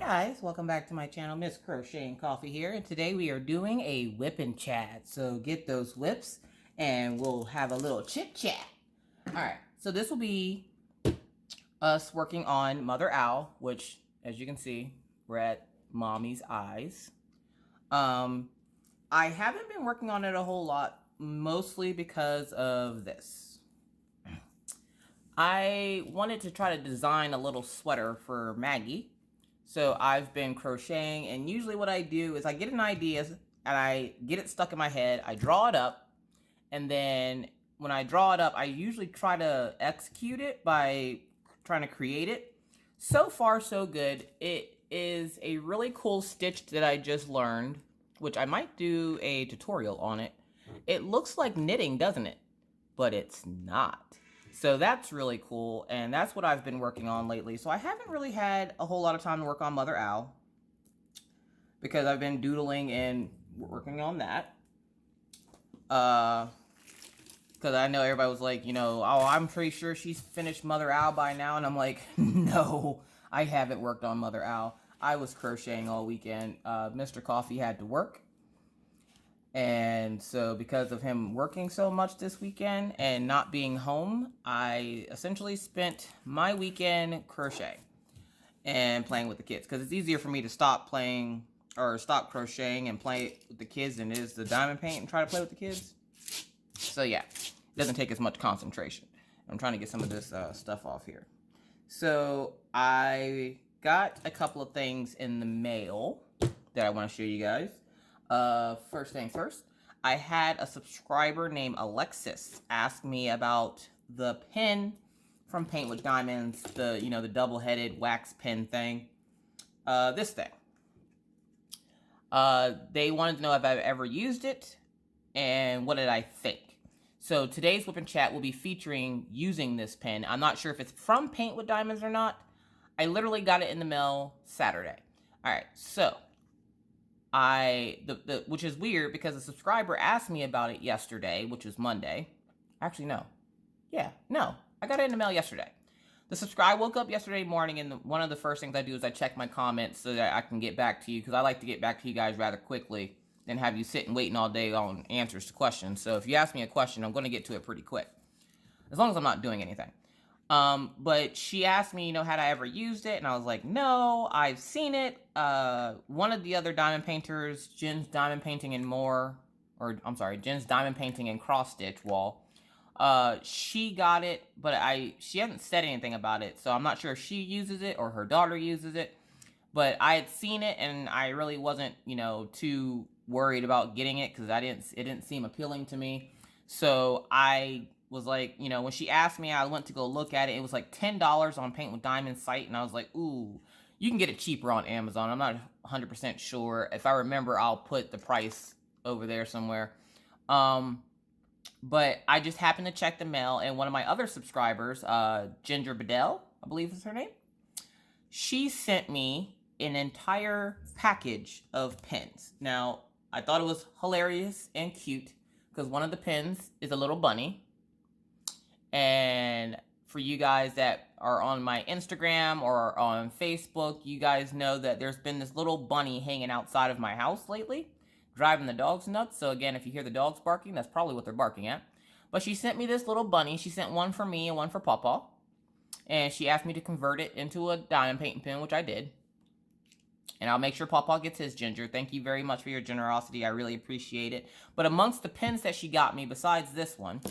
Guys, welcome back to my channel. Miss Crochet and Coffee here, and today we are doing a WIP Chat. So get those whips and we'll have a little chit chat. Alright, so this will be us working on Mother Owl, which as you can see, we're at Mommy's eyes. I haven't been working on it a whole lot, mostly because of this. I wanted to try to design a little sweater for Maggie. So I've been crocheting, and usually what I do is I get an idea and I get it stuck in my head. I draw it up, and then when I draw it up, I usually try to execute it by trying to create it. So far, so good. It is a really cool stitch that I just learned, which I might do a tutorial on it. It looks like knitting, doesn't it? But it's not. So that's really cool, and that's what I've been working on lately. So I haven't really had a whole lot of time to work on Mother Owl because I've been doodling and working on that. Because I know everybody was like, oh, I'm pretty sure she's finished Mother Owl by now. And I'm like, no, I haven't worked on Mother Owl. I was crocheting all weekend. Mr. Coffee had to work. And so because of him working so much this weekend and not being home, I essentially spent my weekend crochet and playing with the kids. Because it's easier for me to stop playing or stop crocheting and play with the kids than it is to diamond paint and try to play with the kids. So yeah, it doesn't take as much concentration. I'm trying to get some of this stuff off here. So I got a couple of things in the mail that I want to show you guys. First thing first, I had a subscriber named Alexis ask me about the pen from Paint with Diamonds, the double-headed wax pen thing. This thing. They wanted to know if I've ever used it and what did I think. So today's WIP Chat will be featuring using this pen. I'm not sure if it's from Paint with Diamonds or not. I literally got it in the mail Saturday. All right, so which is weird because a subscriber asked me about it yesterday, which was Monday. Actually, no. Yeah, no. I got it in the mail yesterday. I woke up yesterday morning, and one of the first things I do is I check my comments so that I can get back to you, because I like to get back to you guys rather quickly than have you sitting waiting all day on answers to questions. So if you ask me a question, I'm going to get to it pretty quick, as long as I'm not doing anything. But she asked me, had I ever used it? And I was like, no, I've seen it. One of the other diamond painters, Jen's Diamond Painting and More, or I'm sorry, Jen's Diamond Painting and Cross Stitch Wall. She got it, but she hasn't said anything about it. So I'm not sure if she uses it or her daughter uses it, but I had seen it and I really wasn't, too worried about getting it because it didn't seem appealing to me. So I was like, when she asked me, I went to go look at it. It was like $10 on Paint with Diamonds site, and I was like, ooh, you can get it cheaper on Amazon. I'm not 100% sure. If I remember, I'll put the price over there somewhere. But I just happened to check the mail, and one of my other subscribers, Ginger Bedell, I believe is her name, she sent me an entire package of pens. Now, I thought it was hilarious and cute because one of the pens is a little bunny. And for you guys that are on my Instagram or on Facebook, you guys know that there's been this little bunny hanging outside of my house lately, driving the dogs nuts. So again, if you hear the dogs barking, that's probably what they're barking at. But she sent me this little bunny. She sent one for me and one for Pawpaw. And she asked me to convert it into a diamond painting pen, which I did. And I'll make sure Pawpaw gets his, Ginger. Thank you very much for your generosity. I really appreciate it. But amongst the pens that she got me, besides this one,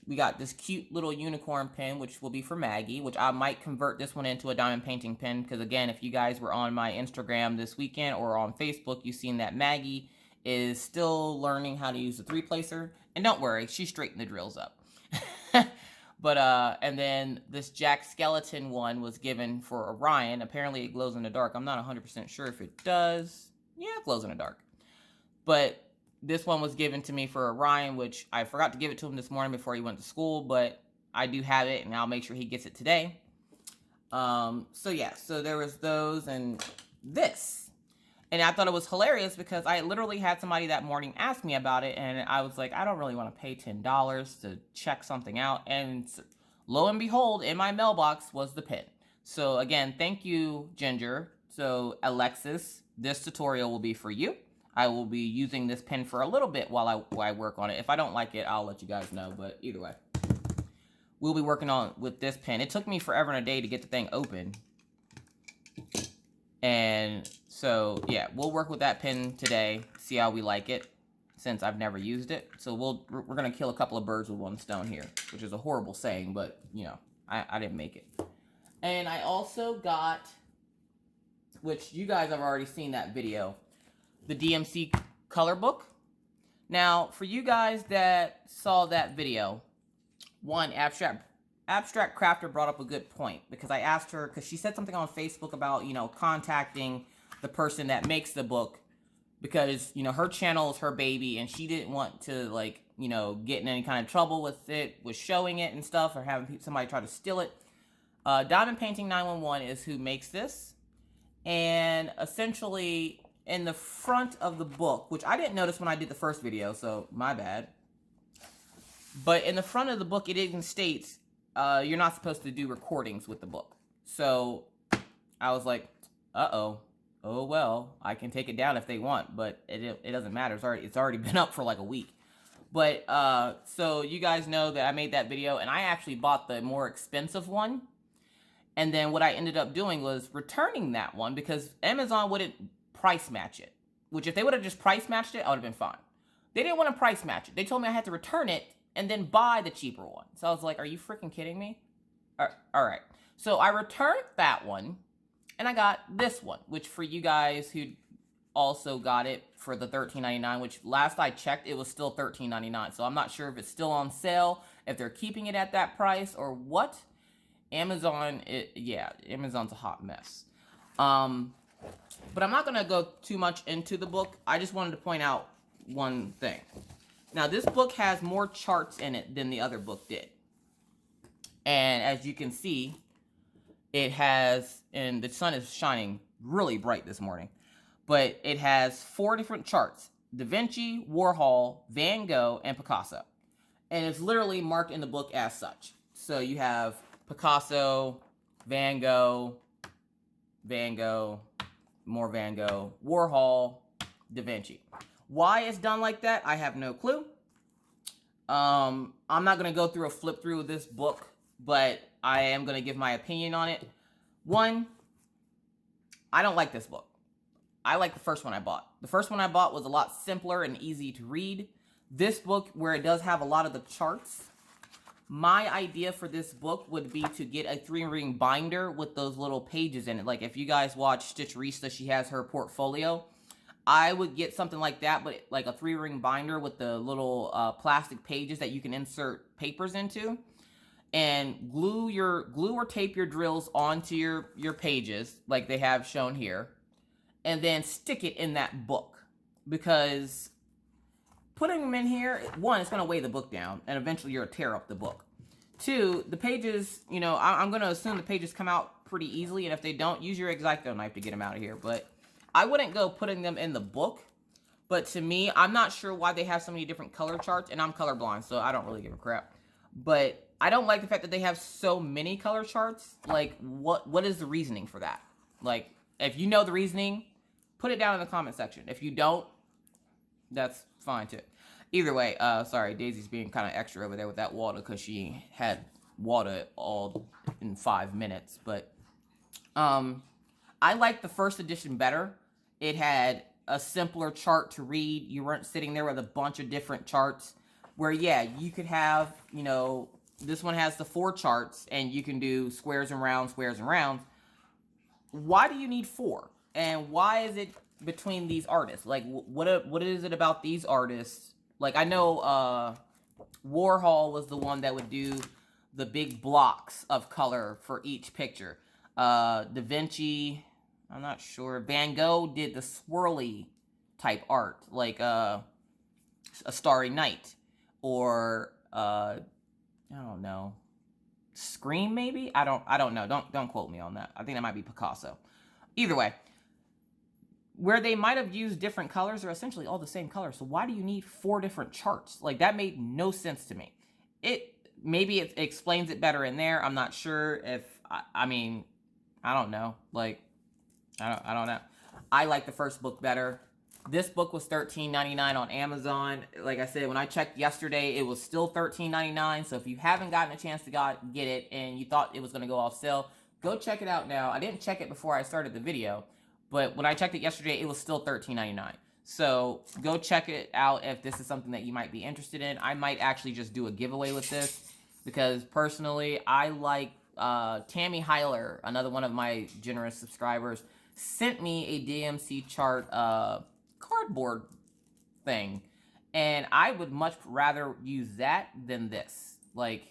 we got this cute little unicorn pen, which will be for Maggie, which I might convert this one into a diamond painting pen. Because again, if you guys were on my Instagram this weekend or on Facebook, you've seen that Maggie is still learning how to use the three-placer. And don't worry, she straightened the drills up. But, and then this Jack Skeleton one was given for Orion. Apparently it glows in the dark. I'm not 100% sure if it does. Yeah, it glows in the dark. But this one was given to me for Orion, which I forgot to give it to him this morning before he went to school, but I do have it, and I'll make sure he gets it today. So yeah, so there was those and this. And I thought it was hilarious because I literally had somebody that morning ask me about it, and I was like, I don't really want to pay $10 to check something out. And lo and behold, in my mailbox was the pen. So again, thank you, Ginger, So Alexis, this tutorial will be for you. I will be using this pen for a little bit while I work on it. If I don't like it, I'll let you guys know, but either way. We'll be working on with this pen. It took me forever and a day to get the thing open. And so, yeah, we'll work with that pen today, see how we like it, since I've never used it. So we're going to kill a couple of birds with one stone here, which is a horrible saying, but, you know, I didn't make it. And I also got, which you guys have already seen that video, the DMC color book. Now, for you guys that saw that video, one, Abstract Crafter brought up a good point, because I asked her, because she said something on Facebook about, you know, contacting the person that makes the book, because, you know, her channel is her baby, and she didn't want to, like, you know, get in any kind of trouble with it, with showing it and stuff, or having somebody try to steal it. Diamond Painting 911 is who makes this, and essentially in the front of the book, which I didn't notice when I did the first video, so my bad, but in the front of the book, it even states, you're not supposed to do recordings with the book. So I was like, uh-oh. Oh, well, I can take it down if they want, but it doesn't matter. It's already been up for like a week. But, so you guys know that I made that video, and I actually bought the more expensive one. And then what I ended up doing was returning that one, because Amazon wouldn't price match it. Which, if they would have just price matched it, I would have been fine. They didn't want to price match it. They told me I had to return it and then buy the cheaper one. So I was like, are you freaking kidding me? All right. So I returned that one, and I got this one, which for you guys who also got it for the $13.99, which last I checked, it was still $13.99. So I'm not sure if it's still on sale, if they're keeping it at that price, or what. Amazon, Amazon's a hot mess. But I'm not going to go too much into the book. I just wanted to point out one thing. Now, this book has more charts in it than the other book did. And as you can see, it has, and the sun is shining really bright this morning, but it has 4 different charts: Da Vinci, Warhol, Van Gogh, and Picasso. And it's literally marked in the book as such. So you have Picasso, Van Gogh, more Van Gogh, Warhol, Da Vinci. Why it's done like that, I have no clue. I'm not going to go through a flip through of this book, but I am going to give my opinion on it. One, I don't like this book. I like the first one I bought. The first one I bought was a lot simpler and easy to read. This book, where it does have a lot of the charts, my idea for this book would be to get a 3-ring binder with those little pages in it. Like, if you guys watch Stitcherista, she has her portfolio. I would get something like that, but like a 3-ring binder with the little plastic pages that you can insert papers into, and glue or tape your drills onto your pages like they have shown here, and then stick it in that book. Because putting them in here, one, it's going to weigh the book down, and eventually you'll tear up the book. Two, the pages, you know, I'm going to assume the pages come out pretty easily, and if they don't, use your X-Acto knife to get them out of here. But I wouldn't go putting them in the book. But to me, I'm not sure why they have so many different color charts, and I'm colorblind, so I don't really give a crap. But I don't like the fact that they have so many color charts. Like, what is the reasoning for that? Like, if you know the reasoning, put it down in the comment section. If you don't, that's fine too. Either way, sorry, Daisy's being kind of extra over there with that water, because she had water all in 5 minutes. But I like the first edition better. It had a simpler chart to read. You weren't sitting there with a bunch of different charts, where, yeah, you could have, you know, this one has the 4 charts, and you can do squares and rounds, squares and rounds. Why do you need 4? And why is it between these artists? Like, what is it about these artists? Like, I know Warhol was the one that would do the big blocks of color for each picture. Da Vinci, I'm not sure. Van Gogh did the swirly type art, like A Starry Night, or I don't know, Scream maybe. I don't know. Don't quote me on that. I think that might be Picasso. Either way, where they might have used different colors are essentially all the same color. So why do you need 4 different charts? Like, that made no sense to me. Maybe it explains it better in there. I'm not sure if I mean, I don't know. Like, I don't know. I like the first book better. This book was $13.99 on Amazon. Like I said, when I checked yesterday, it was still $13.99. So if you haven't gotten a chance to get it and you thought it was going to go off sale, go check it out now. I didn't check it before I started the video, but when I checked it yesterday, it was still $13.99. So go check it out if this is something that you might be interested in. I might actually just do a giveaway with this because personally, I like Tammy Heiler, another one of my generous subscribers, sent me a DMC chart cardboard thing, and I would much rather use that than this. Like,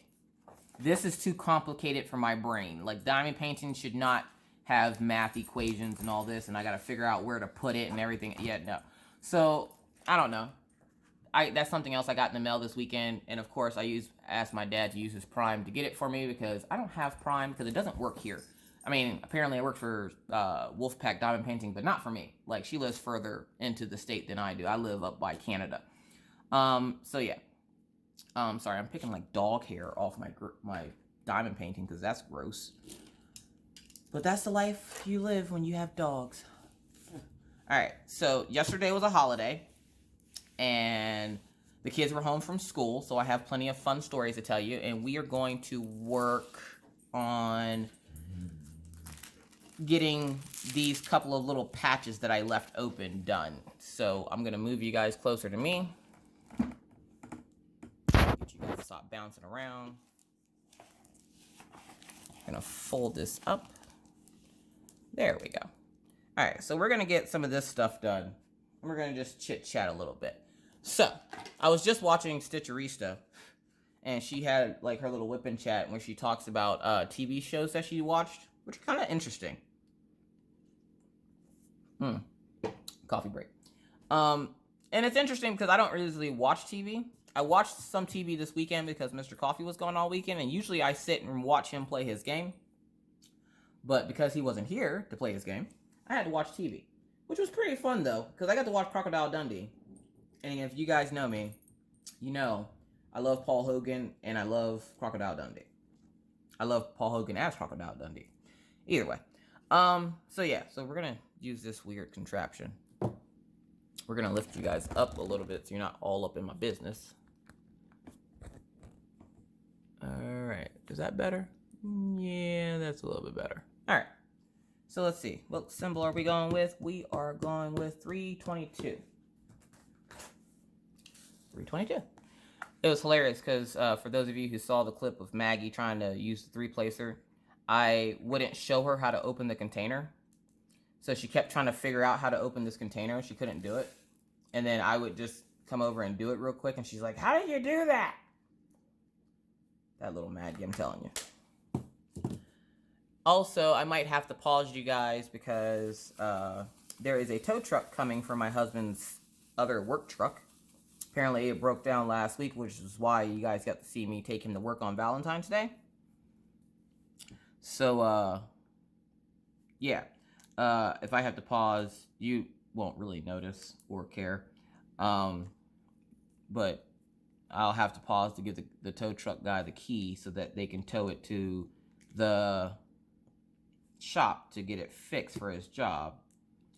this is too complicated for my brain. Like, diamond painting should not have math equations and all this, and I gotta figure out where to put it and everything. Yeah, no. So I don't know. That's something else I got in the mail this weekend, and of course I asked my dad to use his Prime to get it for me because I don't have Prime because it doesn't work here. I mean, apparently it works for Wolfpack Diamond Painting, but not for me. Like, she lives further into the state than I do. I live up by Canada. So yeah. Sorry, I'm picking like dog hair off my diamond painting because that's gross. But that's the life you live when you have dogs. All right, so yesterday was a holiday, and the kids were home from school, so I have plenty of fun stories to tell you, and we are going to work on getting these couple of little patches that I left open done. So I'm gonna move you guys closer to me. Get you guys to stop bouncing around. I'm gonna fold this up. There we go. All right, so we're gonna get some of this stuff done. And we're gonna just chit chat a little bit. So I was just watching Stitcherista, and she had like her little WIP Chat where she talks about TV shows that she watched, which are kind of interesting. Coffee break. And it's interesting because I don't really watch TV. I watched some TV this weekend because Mr. Coffee was gone all weekend, and usually I sit and watch him play his game. But because he wasn't here to play his game, I had to watch TV, which was pretty fun though, because I got to watch Crocodile Dundee. And if you guys know me, you know I love Paul Hogan and I love Crocodile Dundee. I love Paul Hogan as Crocodile Dundee. Either way. So yeah, so we're gonna use this weird contraption. We're gonna lift you guys up a little bit so you're not all up in my business. Alright, is that better? Yeah, that's a little bit better. Alright, so let's see. What symbol are we going with? We are going with 322. 322. It was hilarious because for those of you who saw the clip of Maggie trying to use the three-placer, I wouldn't show her how to open the container. So she kept trying to figure out how to open this container. She couldn't do it. And then I would just come over and do it real quick. And she's like, how did you do that? That little Maggie, I'm telling you. Also, I might have to pause you guys because there is a tow truck coming for my husband's other work truck. Apparently it broke down last week, which is why you guys got to see me take him to work on Valentine's Day. So, yeah. If I have to pause, you won't really notice or care. But I'll have to pause to give the tow truck guy the key so that they can tow it to the shop to get it fixed for his job.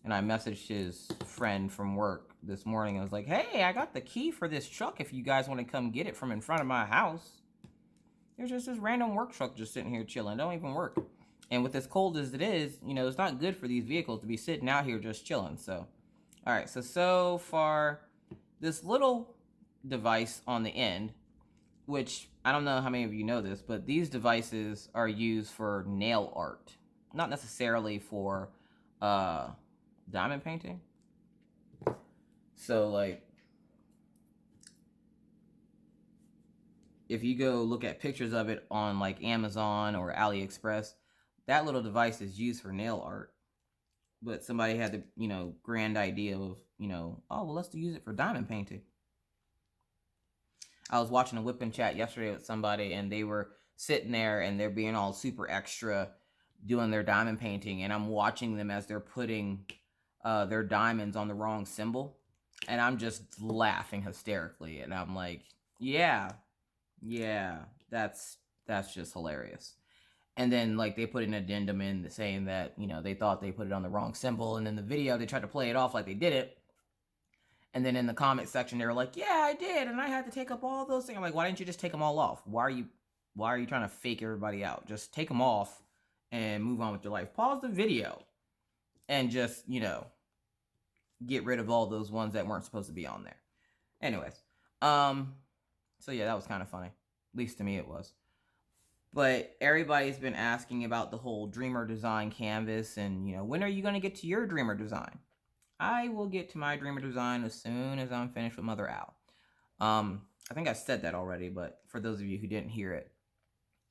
And I messaged his friend from work this morning. I was like, hey, I got the key for this truck if you guys want to come get it from in front of my house. There's just this random work truck just sitting here chilling. Don't even work. And with as cold as it is, you know, it's not good for these vehicles to be sitting out here just chilling. So, all right. So far, this little device on the end, which I don't know how many of you know this, but these devices are used for nail art. Not necessarily for diamond painting. So, like, if you go look at pictures of it on, like, Amazon or AliExpress, that little device is used for nail art. But somebody had the, you know, grand idea of, you know, oh, well, let's use it for diamond painting. I was watching a WIP Chat yesterday with somebody, and they were sitting there, and they're being all super extra doing their diamond painting, and I'm watching them as they're putting their diamonds on the wrong symbol, and I'm just laughing hysterically, and I'm like, yeah, that's just hilarious. And then like they put an addendum in saying that, you know, they thought they put it on the wrong symbol. And in the video, they tried to play it off like they did it. And then in the comment section, they were like, yeah, I did. And I had to take up all those things. I'm like, why didn't you just take them all off? Why are you trying to fake everybody out? Just take them off and move on with your life. Pause the video and just, you know, get rid of all those ones that weren't supposed to be on there. Anyways, so yeah, that was kind of funny. At least to me it was. But everybody's been asking about the whole Dreamer Design canvas and, you know, when are you going to get to your Dreamer Design? I will get to my Dreamer Design as soon as I'm finished with Mother Owl. I think I said that already, but for those of you who didn't hear it,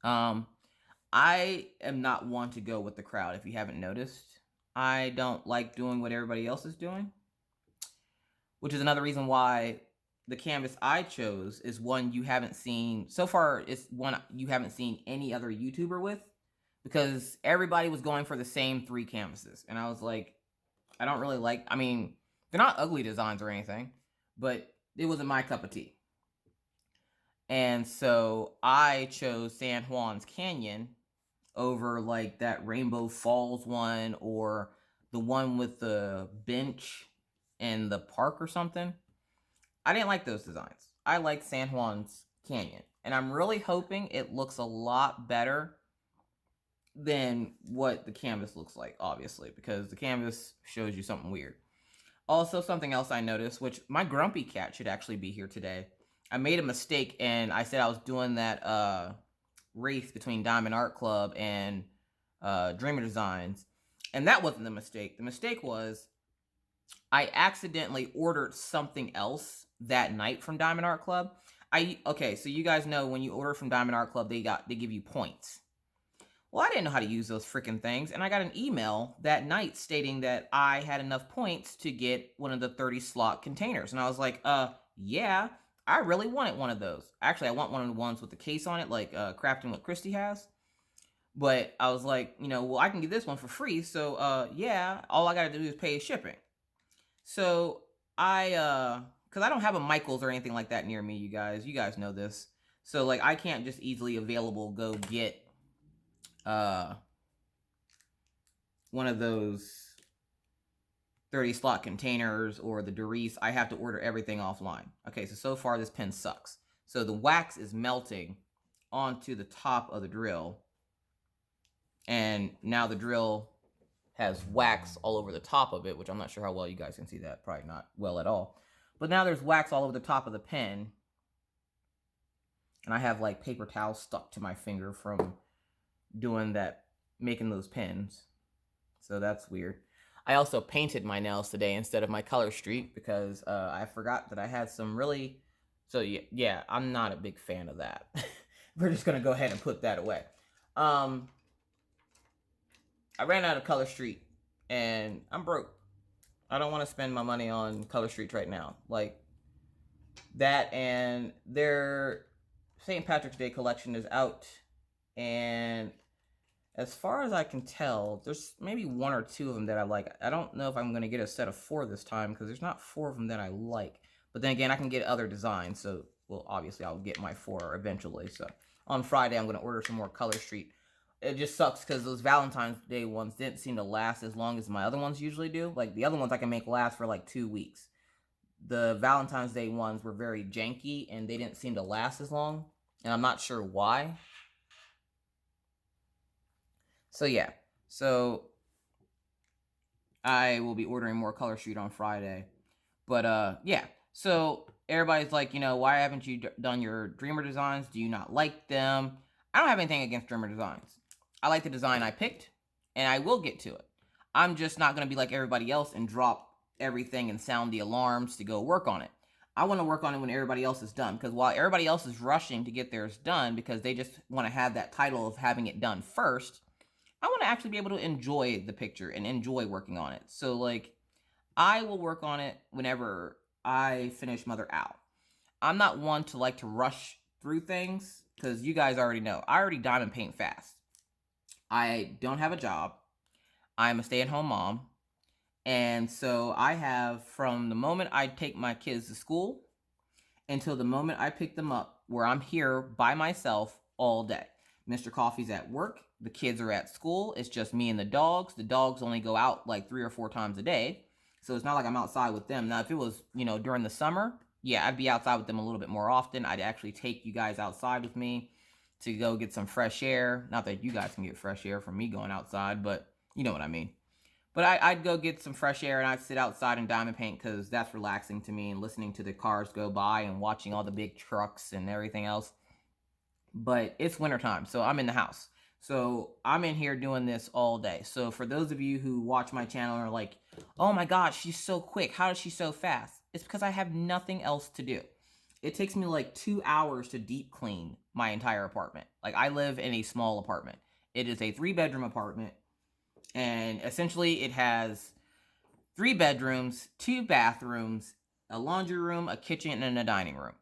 I am not one to go with the crowd. If you haven't noticed, I don't like doing what everybody else is doing, which is another reason why the canvas I chose is one you haven't seen so far. It's one you haven't seen any other YouTuber with, because everybody was going for the same 3 canvases, and I was like, I don't really like, I mean, they're not ugly designs or anything, but it wasn't my cup of tea. And so I chose San Juan's Canyon over like that Rainbow Falls one or the one with the bench in the park or something. I didn't like those designs. I like San Juan's Canyon. And I'm really hoping it looks a lot better than what the canvas looks like, obviously, because the canvas shows you something weird. Also, something else I noticed, which my grumpy cat should actually be here today. I made a mistake and I said I was doing that race between Diamond Art Club and Dreamer Designs. And that wasn't the mistake. The mistake was I accidentally ordered something else that night from Diamond Art Club. Okay, so you guys know when you order from Diamond Art Club, they give you points. Well, I didn't know how to use those freaking things, and I got an email that night stating that I had enough points to get one of the 30 slot containers. And I was like, yeah, I really wanted one of those. Actually, I want one of the ones with the case on it, like Crafting What Christy has. But I was like, you know, well, I can get this one for free, so yeah, all I gotta do is pay shipping. So because I don't have a Michael's or anything like that near me, you guys know this. So like I can't just easily available go get one of those 30 slot containers or the Doris. I have to order everything offline. Okay, so far this pen sucks. So the wax is melting onto the top of the drill, and now the drill has wax all over the top of it, which I'm not sure how well you guys can see that. Probably not well at all. But now there's wax all over the top of the pen, and I have like paper towels stuck to my finger from doing that, making those pins. So that's weird. I also painted my nails today instead of my color streak because I forgot that I had some really... So yeah, I'm not a big fan of that. We're just going to go ahead and put that away. I ran out of color streak and I'm broke. I don't want to spend my money on color streaks right now. Like that, and their St. Patrick's Day collection is out, and as far as I can tell, there's maybe 1 or 2 of them that I like. I don't know if I'm going to get a set of 4 this time because there's not 4 of them that I like. But then again, I can get other designs. So, well, obviously I'll get my 4 eventually. So on Friday, I'm going to order some more Color Street. It just sucks because those Valentine's Day ones didn't seem to last as long as my other ones usually do. Like the other ones I can make last for like 2 weeks. The Valentine's Day ones were very janky and they didn't seem to last as long. And I'm not sure why. So yeah, so I will be ordering more Color Street on Friday. But yeah, so everybody's like, you know, why haven't you done your Dreamer Designs? Do you not like them? I don't have anything against Dreamer Designs. I like the design I picked, and I will get to it. I'm just not going to be like everybody else and drop everything and sound the alarms to go work on it. I want to work on it when everybody else is done, because while everybody else is rushing to get theirs done because they just want to have that title of having it done first, I want to actually be able to enjoy the picture and enjoy working on it. So, like, I will work on it whenever I finish Mother Owl. I'm not one to like to rush through things, because you guys already know. I already diamond paint fast. I don't have a job. I'm a stay-at-home mom. And so I have, from the moment I take my kids to school until the moment I pick them up, where I'm here by myself all day. Mr. Coffee's at work the kids are at school. It's just me and the dogs. The dogs only go out like 3 or 4 times a day. So it's not like I'm outside with them. Now, if it was, during the summer, yeah, I'd be outside with them a little bit more often. I'd actually take you guys outside with me to go get some fresh air. Not that you guys can get fresh air from me going outside, but you know what I mean. But I'd go get some fresh air and I'd sit outside and diamond paint because that's relaxing to me, and listening to the cars go by and watching all the big trucks and everything else. But it's wintertime, so I'm in the house. So I'm in here doing this all day. So for those of you who watch my channel and are like, oh my gosh, she's so quick. How is she so fast? It's because I have nothing else to do. It takes me like 2 hours to deep clean my entire apartment. Like, I live in a small apartment. It is a 3-bedroom apartment. And essentially it has 3 bedrooms, 2 bathrooms, a laundry room, a kitchen, and a dining room.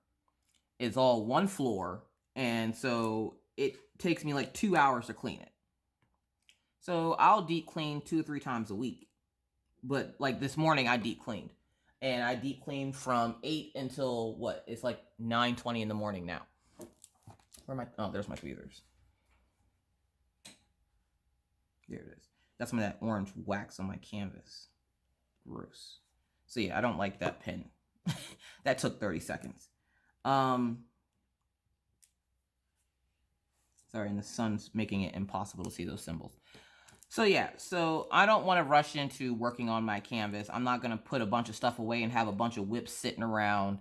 It's all one floor. And so it takes me like 2 hours to clean it. So I'll deep clean 2 or 3 times a week. But like this morning I deep cleaned. And I deep cleaned from 8 until what? It's like 9:20 in the morning now. Where am I? Oh, there's my tweezers. There it is. That's some of that orange wax on my canvas. Gross. So yeah, I don't like that pen. That took 30 seconds. Sorry, and the sun's making it impossible to see those symbols. So yeah, so I don't want to rush into working on my canvas. I'm not going to put a bunch of stuff away and have a bunch of WIPs sitting around,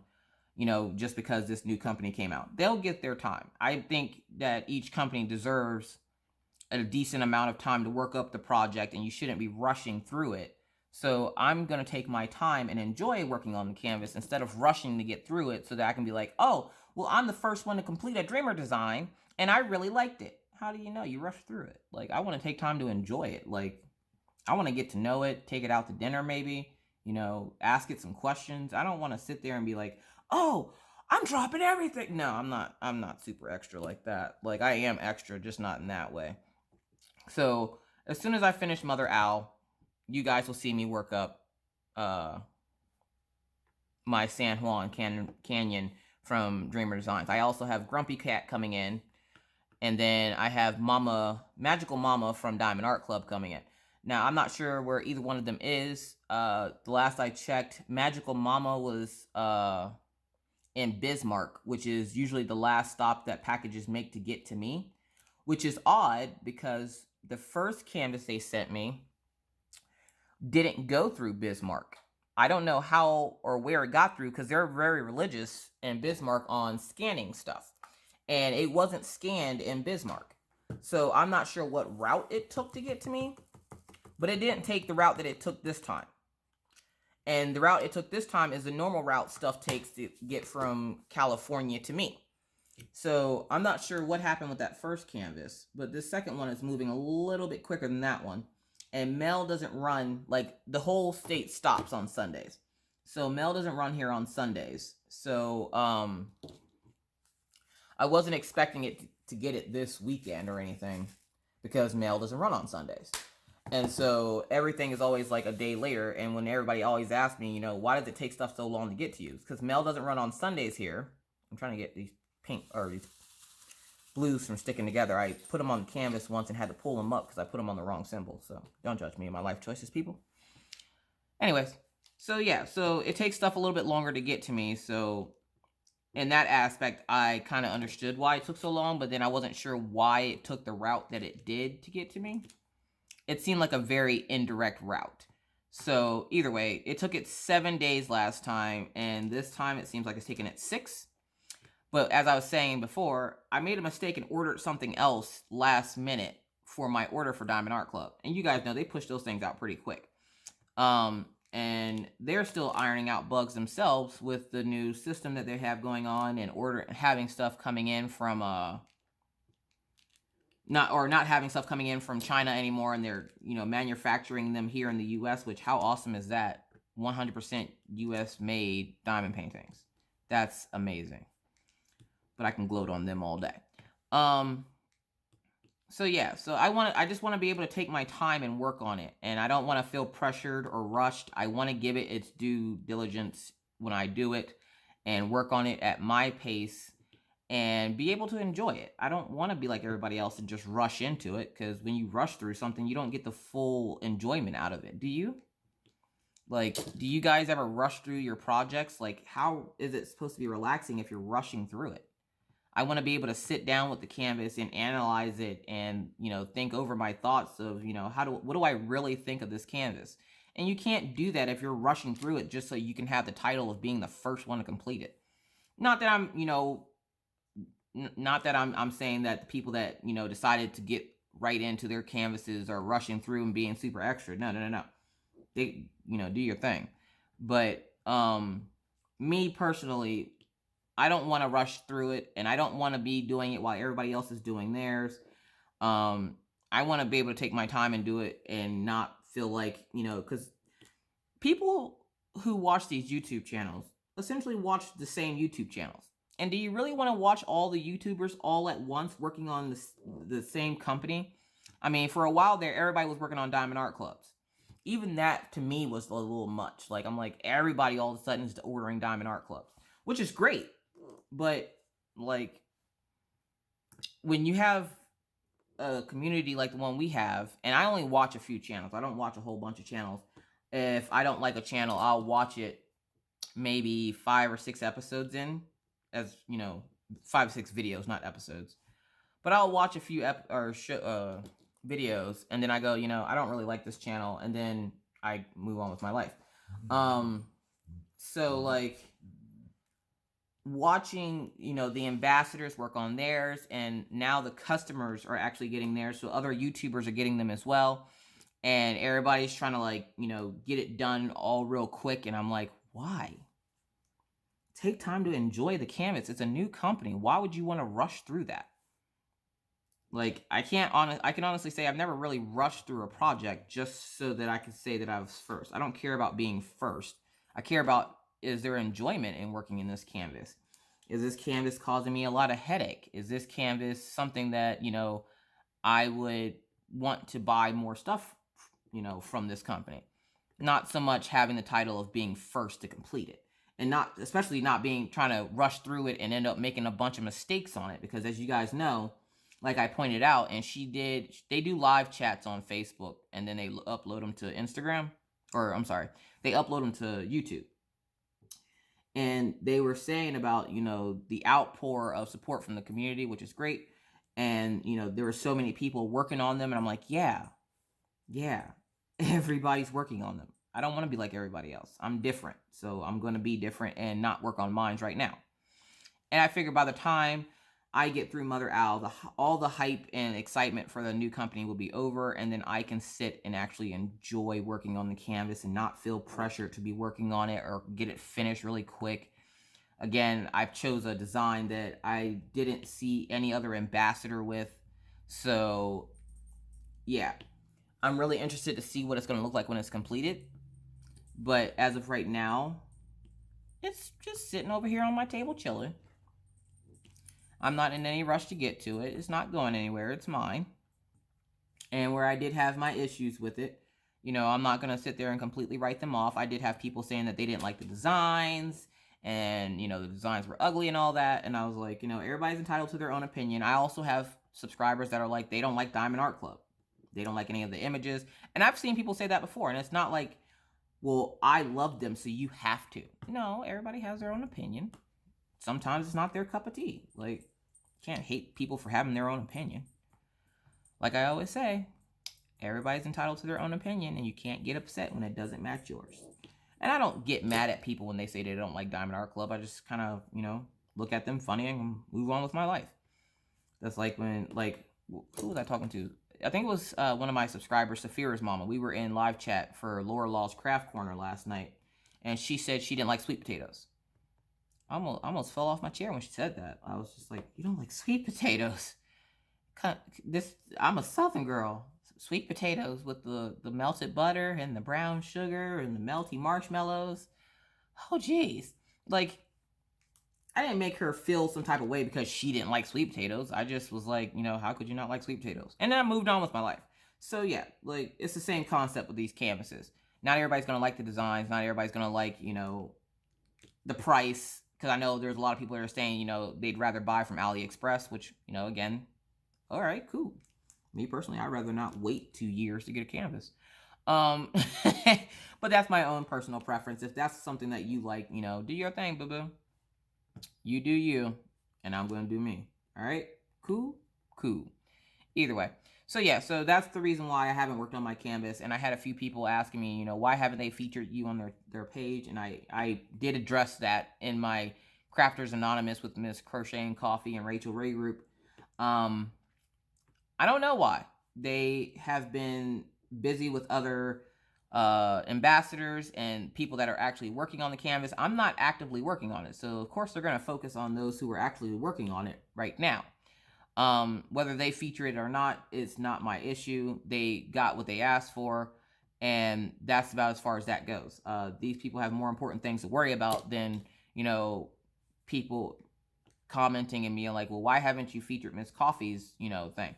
just because this new company came out. They'll get their time. I think that each company deserves a decent amount of time to work up the project, and you shouldn't be rushing through it. So I'm going to take my time and enjoy working on the canvas instead of rushing to get through it so that I can be like, oh, well, I'm the first one to complete a Dreamer design, and I really liked it. How do you know? You rush through it. Like, I want to take time to enjoy it. Like, I want to get to know it, take it out to dinner maybe, ask it some questions. I don't want to sit there and be like, oh, I'm dropping everything. No, I'm not super extra like that. Like, I am extra, just not in that way. So as soon as I finish Mother Owl, you guys will see me work up my San Juan Canyon from Dreamer Designs. I also have Grumpy Cat coming in. And then I have Magical Mama from Diamond Art Club coming in. Now, I'm not sure where either one of them is. The last I checked, Magical Mama was in Bismarck, which is usually the last stop that packages make to get to me. Which is odd because the first canvas they sent me didn't go through Bismarck. I don't know how or where it got through because they're very religious in Bismarck on scanning stuff. And it wasn't scanned in Bismarck. So I'm not sure what route it took to get to me. But it didn't take the route that it took this time. And the route it took this time is the normal route stuff takes to get from California to me. So I'm not sure what happened with that first canvas. But this second one is moving a little bit quicker than that one. And mail doesn't run, like, the whole state stops on Sundays. So mail doesn't run here on Sundays. So, I wasn't expecting it to get it this weekend or anything because mail doesn't run on Sundays. And so everything is always like a day later. And when everybody always asks me, why does it take stuff so long to get to you? It's because mail doesn't run on Sundays here. I'm trying to get these pink or these blues from sticking together. I put them on the canvas once and had to pull them up because I put them on the wrong symbol. So don't judge me and my life choices, people. Anyways, so yeah, so it takes stuff a little bit longer to get to me. So in that aspect, I kind of understood why it took so long, but then I wasn't sure why it took the route that it did to get to me. It seemed like a very indirect route. So either way, it took it 7 days last time, and this time it seems like it's taking it 6. But as I was saying before, I made a mistake and ordered something else last minute for my order for Diamond Art Club. And you guys know they push those things out pretty quick. And they're still ironing out bugs themselves with the new system that they have going on and having stuff coming in from not having stuff coming in from China anymore, and they're manufacturing them here in the US, which how awesome is that? 100% US made diamond paintings. That's amazing. But I can gloat on them all day. So yeah, so I just want to be able to take my time and work on it. And I don't want to feel pressured or rushed. I want to give it its due diligence when I do it and work on it at my pace and be able to enjoy it. I don't want to be like everybody else and just rush into it, because when you rush through something, you don't get the full enjoyment out of it. Do you? Like, do you guys ever rush through your projects? Like, how is it supposed to be relaxing if you're rushing through it? I want to be able to sit down with the canvas and analyze it and, think over my thoughts of, what do I really think of this canvas? And you can't do that if you're rushing through it just so you can have the title of being the first one to complete it. Not that I'm, not that I'm saying that the people that, decided to get right into their canvases are rushing through and being super extra. No. They, do your thing. But me personally, I don't want to rush through it, and I don't want to be doing it while everybody else is doing theirs. I want to be able to take my time and do it and not feel like, because people who watch these YouTube channels essentially watch the same YouTube channels. And do you really want to watch all the YouTubers all at once working on the same company? I mean, for a while there, everybody was working on Diamond Art Clubs. Even that, to me, was a little much. Like, I'm like, everybody all of a sudden is ordering Diamond Art Clubs, which is great. But, like, when you have a community like the one we have, and I only watch a few channels. I don't watch a whole bunch of channels. If I don't like a channel, I'll watch it maybe 5 or 6 episodes in, as, 5 or 6 videos, not episodes. But I'll watch a few videos, and then I go, I don't really like this channel, and then I move on with my life. So, like, watching, the ambassadors work on theirs, and now the customers are actually getting theirs, so other YouTubers are getting them as well, and everybody's trying to, like, get it done all real quick, and I'm like, why? Take time to enjoy the canvas. It's a new company. Why would you want to rush through that? Like, I can honestly say I've never really rushed through a project just so that I can say that I was first. I don't care about being first. I care about, is there enjoyment in working in this canvas? Is this canvas causing me a lot of headache? Is this canvas something that, I would want to buy more stuff, from this company? Not so much having the title of being first to complete it. And especially not trying to rush through it and end up making a bunch of mistakes on it. Because as you guys know, like I pointed out, and they do live chats on Facebook, and then they upload them to Instagram, or I'm sorry, they upload them to YouTube. And they were saying about, the outpour of support from the community, which is great. And, there were so many people working on them, and I'm like, yeah, everybody's working on them. I don't want to be like everybody else. I'm different, so I'm going to be different and not work on mine right now. And I figure by the time I get through Mother Owl, all the hype and excitement for the new company will be over, and then I can sit and actually enjoy working on the canvas and not feel pressure to be working on it or get it finished really quick. Again, I've chose a design that I didn't see any other ambassador with, so yeah. I'm really interested to see what it's going to look like when it's completed, but as of right now, it's just sitting over here on my table chilling. I'm not in any rush to get to it. It's not going anywhere. It's mine. And where I did have my issues with it, I'm not going to sit there and completely write them off. I did have people saying that they didn't like the designs, and, the designs were ugly and all that. And I was like, everybody's entitled to their own opinion. I also have subscribers that are like, they don't like Diamond Art Club. They don't like any of the images. And I've seen people say that before. And it's not like, well, I love them, so you have to. No, everybody has their own opinion. Sometimes it's not their cup of tea. Like, can't hate people for having their own opinion. Like I always say, everybody's entitled to their own opinion, and you can't get upset when it doesn't match yours. And I don't get mad at people when they say they don't like Diamond Art Club. I just kind of, look at them funny and move on with my life. That's like when, who was I talking to? I think it was one of my subscribers, Safira's mama. We were in live chat for Laura Law's Craft Corner last night, and she said she didn't like sweet potatoes. I almost fell off my chair when she said that. I was just like, you don't like sweet potatoes? I'm a Southern girl. Sweet potatoes with the melted butter and the brown sugar and the melty marshmallows. Oh, geez. Like, I didn't make her feel some type of way because she didn't like sweet potatoes. I just was like, how could you not like sweet potatoes? And then I moved on with my life. So, yeah, like, it's the same concept with these canvases. Not everybody's going to like the designs. Not everybody's going to like, the price. because I know there's a lot of people that are saying, you know, they'd rather buy from AliExpress, which, you know, again, all right, cool. Me personally, I'd rather not wait 2 years to get a canvas. But that's my own personal preference. If that's something that you like, you know, do your thing, boo-boo. You do you, and I'm going to do me. All right? Cool? Cool. Either way. So yeah, so that's the reason why I haven't worked on my canvas. And I had a few people asking me, you know, why haven't they featured you on their page? And I did address that in my Crafters Anonymous with Miss Crocheting Coffee and Rachel Ray group. I don't know why. They have been busy with other ambassadors and people that are actually working on the canvas. I'm not actively working on it. So of course they're going to focus on those who are actually working on it right now. Whether they feature it or not, it's not my issue. They got what they asked for, and that's about as far as that goes. These people have more important things to worry about than, you know, people commenting and being like, well, why haven't you featured Miss Coffee's, you know, thing?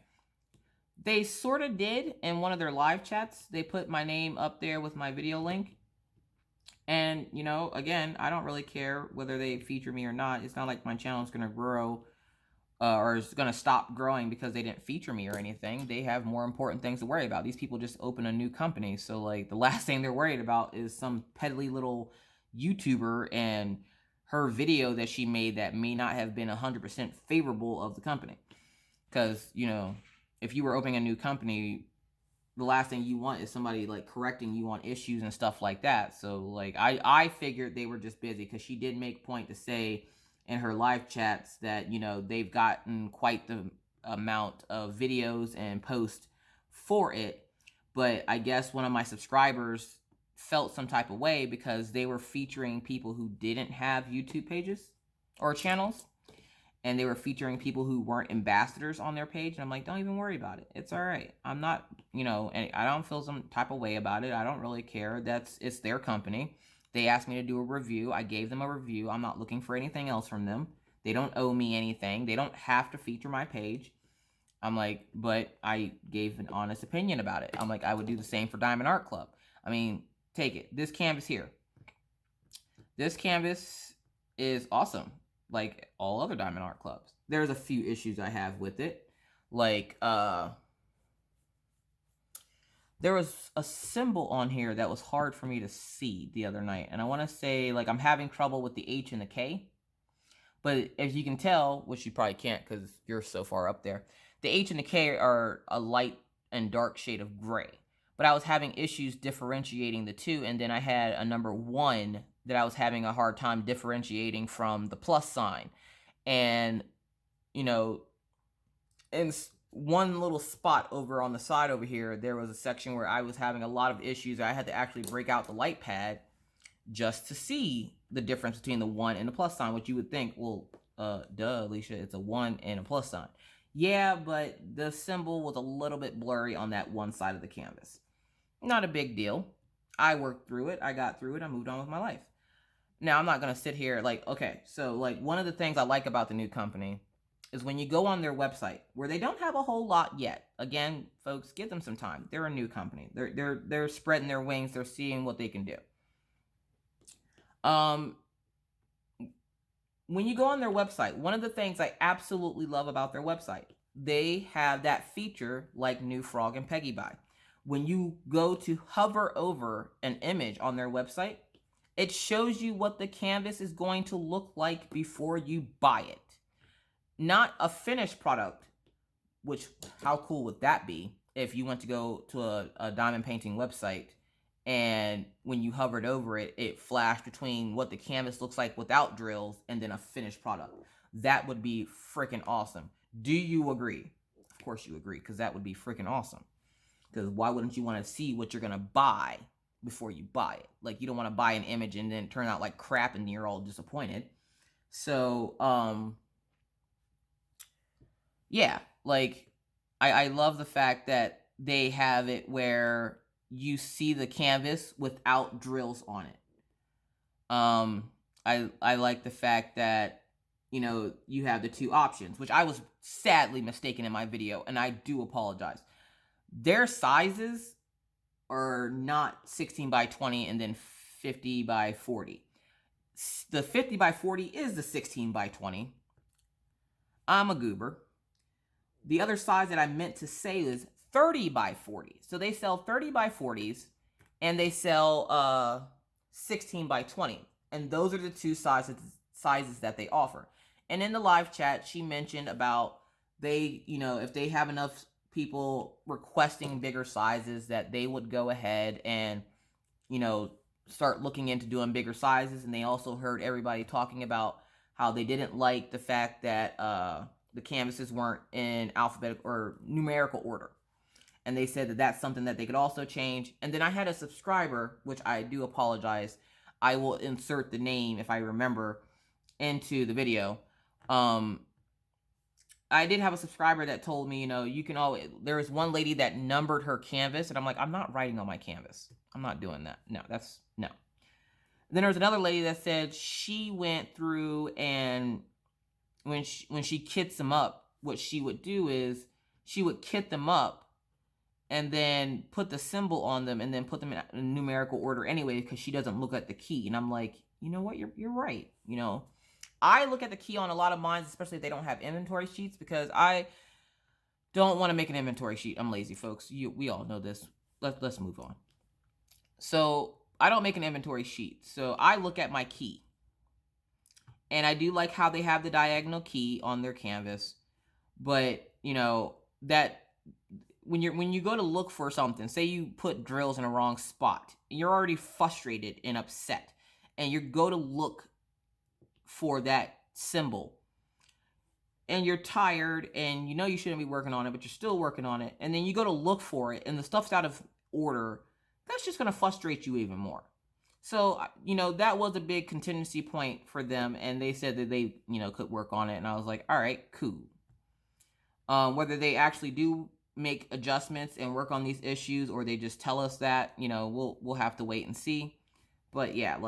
They sort of did in one of their live chats. They put my name up there with my video link. And, you know, again, I don't really care whether they feature me or not. It's not like my channel is going to grow or is going to stop growing because they didn't feature me or anything. They have more important things to worry about. These people just open a new company. So, like, the last thing they're worried about is some peddly little YouTuber and her video that she made that may not have been 100% favorable of the company. Because, you know, if you were opening a new company, the last thing you want is somebody, like, correcting you on issues and stuff like that. So, like, I figured they were just busy because she did make point to say in her live chats that, you know, they've gotten quite the amount of videos and posts for it. But I guess one of my subscribers felt some type of way because they were featuring people who didn't have YouTube pages or channels. And they were featuring people who weren't ambassadors on their page. And I'm like, don't even worry about it. It's all right. I'm not, you know, and I don't feel some type of way about it. I don't really care. It's their company. They asked me to do a review. I gave them a review. I'm not looking for anything else from them. They don't owe me anything. They don't have to feature my page. I'm like, but I gave an honest opinion about it. I'm like, I would do the same for Diamond Art Club. I mean, take it. This canvas here. This canvas is awesome. Like all other Diamond Art Clubs. There's a few issues I have with it. Like, there was a symbol on here that was hard for me to see the other night. And I want to say, like, I'm having trouble with the H and the K. But as you can tell, which you probably can't because you're so far up there, the H and the K are a light and dark shade of gray. But I was having issues differentiating the two. And then I had a number 1 that I was having a hard time differentiating from the plus sign. And, you know, in one little spot over on the side over here, there was a section where I was having a lot of issues. I had to actually break out the light pad just to see the difference between the 1 and the plus sign, which you would think, well, duh, Alicia, it's a 1 and a plus sign. Yeah, but the symbol was a little bit blurry on that one side of the canvas. Not a big deal. I worked through it. I got through it. I moved on with my life. Now, I'm not going to sit here like, okay, so like one of the things I like about the new company is when you go on their website where they don't have a whole lot yet. Again, folks, give them some time. They're a new company. They're spreading their wings. They're seeing what they can do. When you go on their website, one of the things I absolutely love about their website, they have that feature like New Frog and Peggy Buy. When you go to hover over an image on their website, it shows you what the canvas is going to look like before you buy it. Not a finished product, which how cool would that be if you went to go to a diamond painting website and when you hovered over it, it flashed between what the canvas looks like without drills and then a finished product. That would be freaking awesome. Do you agree? Of course you agree, because that would be freaking awesome. Because why wouldn't you want to see what you're going to buy before you buy it? Like, you don't want to buy an image and then turn out like crap and you're all disappointed. So, yeah, like, I love the fact that they have it where you see the canvas without drills on it. I like the fact that, you know, you have the two options, which I was sadly mistaken in my video, and I do apologize. Their sizes are not 16 by 20 and then 50 by 40. The 50 by 40 is the 16 by 20. I'm a goober. The other size that I meant to say is 30 by 40. So they sell 30 by 40s and they sell 16 by 20. And those are the two sizes that they offer. And in the live chat, she mentioned about if they have enough people requesting bigger sizes, that they would go ahead and, start looking into doing bigger sizes. And they also heard everybody talking about how they didn't like the fact that the canvases weren't in alphabetical or numerical order. And they said that that's something that they could also change. And then I had a subscriber, which I do apologize, I will insert the name if I remember into the video. I did have a subscriber that told me, you can always, there was one lady that numbered her canvas, and I'm like, I'm not writing on my canvas. I'm not doing that. No. Then there was another lady that said she went through, and when she kits them up, what she would do is she would kit them up and then put the symbol on them and then put them in numerical order anyway, because she doesn't look at the key. And I'm like, you know what? You're right. I look at the key on a lot of mines, especially if they don't have inventory sheets, because I don't want to make an inventory sheet. I'm lazy, folks. We all know this. Let's move on. So I don't make an inventory sheet. So I look at my key. And I do like how they have the diagonal key on their canvas. But, that when you go to look for something, say you put drills in a wrong spot, you're already frustrated and upset. And you go to look for that symbol. And you're tired and you shouldn't be working on it, but you're still working on it. And then you go to look for it and the stuff's out of order. That's just going to frustrate you even more. So, that was a big contingency point for them. And they said that they, could work on it. And I was like, all right, cool. Whether they actually do make adjustments and work on these issues, or they just tell us that, we'll have to wait and see. But yeah,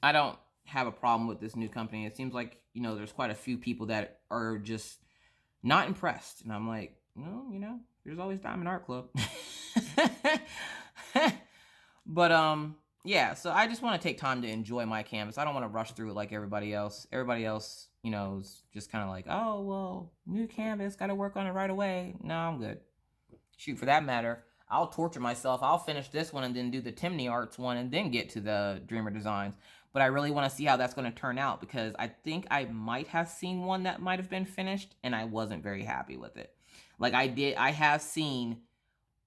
I don't have a problem with this new company. It seems like, there's quite a few people that are just not impressed. And I'm like, no, there's always Diamond Art Club. But, yeah, so I just want to take time to enjoy my canvas. I don't want to rush through it like everybody else. Everybody else, is just kind of like, oh, well, new canvas, got to work on it right away. No, I'm good. Shoot, for that matter, I'll torture myself. I'll finish this one and then do the Timney Arts one and then get to the Dreamer Designs. But I really want to see how that's going to turn out, because I think I might have seen one that might have been finished and I wasn't very happy with it. I have seen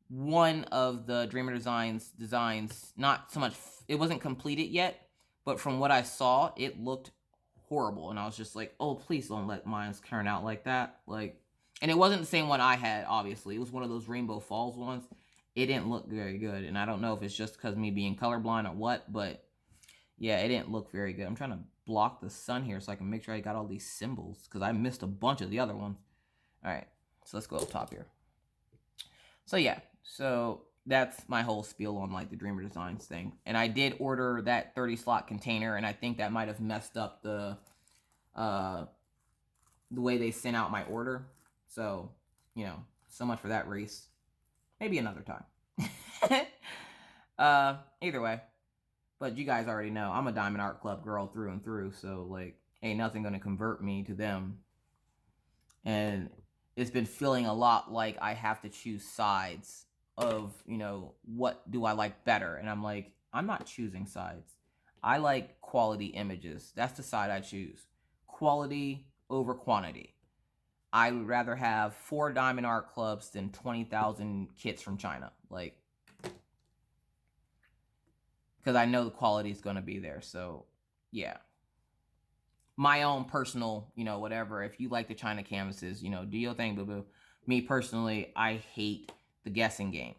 one of the Dreamer designs, not so much, it wasn't completed yet, but from what I saw, it looked horrible. And I was just like, oh, please don't let mine turn out like that. And it wasn't the same one I had, obviously. It was one of those Rainbow Falls ones. It didn't look very good. And I don't know if it's just because me being colorblind or what, but yeah, it didn't look very good. I'm trying to block the sun here so I can make sure I got all these symbols, because I missed a bunch of the other ones. All right, so let's go up top here. So yeah, so that's my whole spiel on the Dreamer Designs thing. And I did order that 30 slot container, and I think that might have messed up the way they sent out my order. So, so much for that race. Maybe another time. Either way. But you guys already know, I'm a Diamond Art Club girl through and through. So, ain't nothing going to convert me to them. And it's been feeling a lot like I have to choose sides of, what do I like better? And I'm like, I'm not choosing sides. I like quality images. That's the side I choose. Quality over quantity. I would rather have 4 Diamond Art Clubs than 20,000 kits from China. Because I know the quality is going to be there. So, yeah. My own personal, whatever. If you like the China canvases, do your thing, boo-boo. Me personally, I hate the guessing game.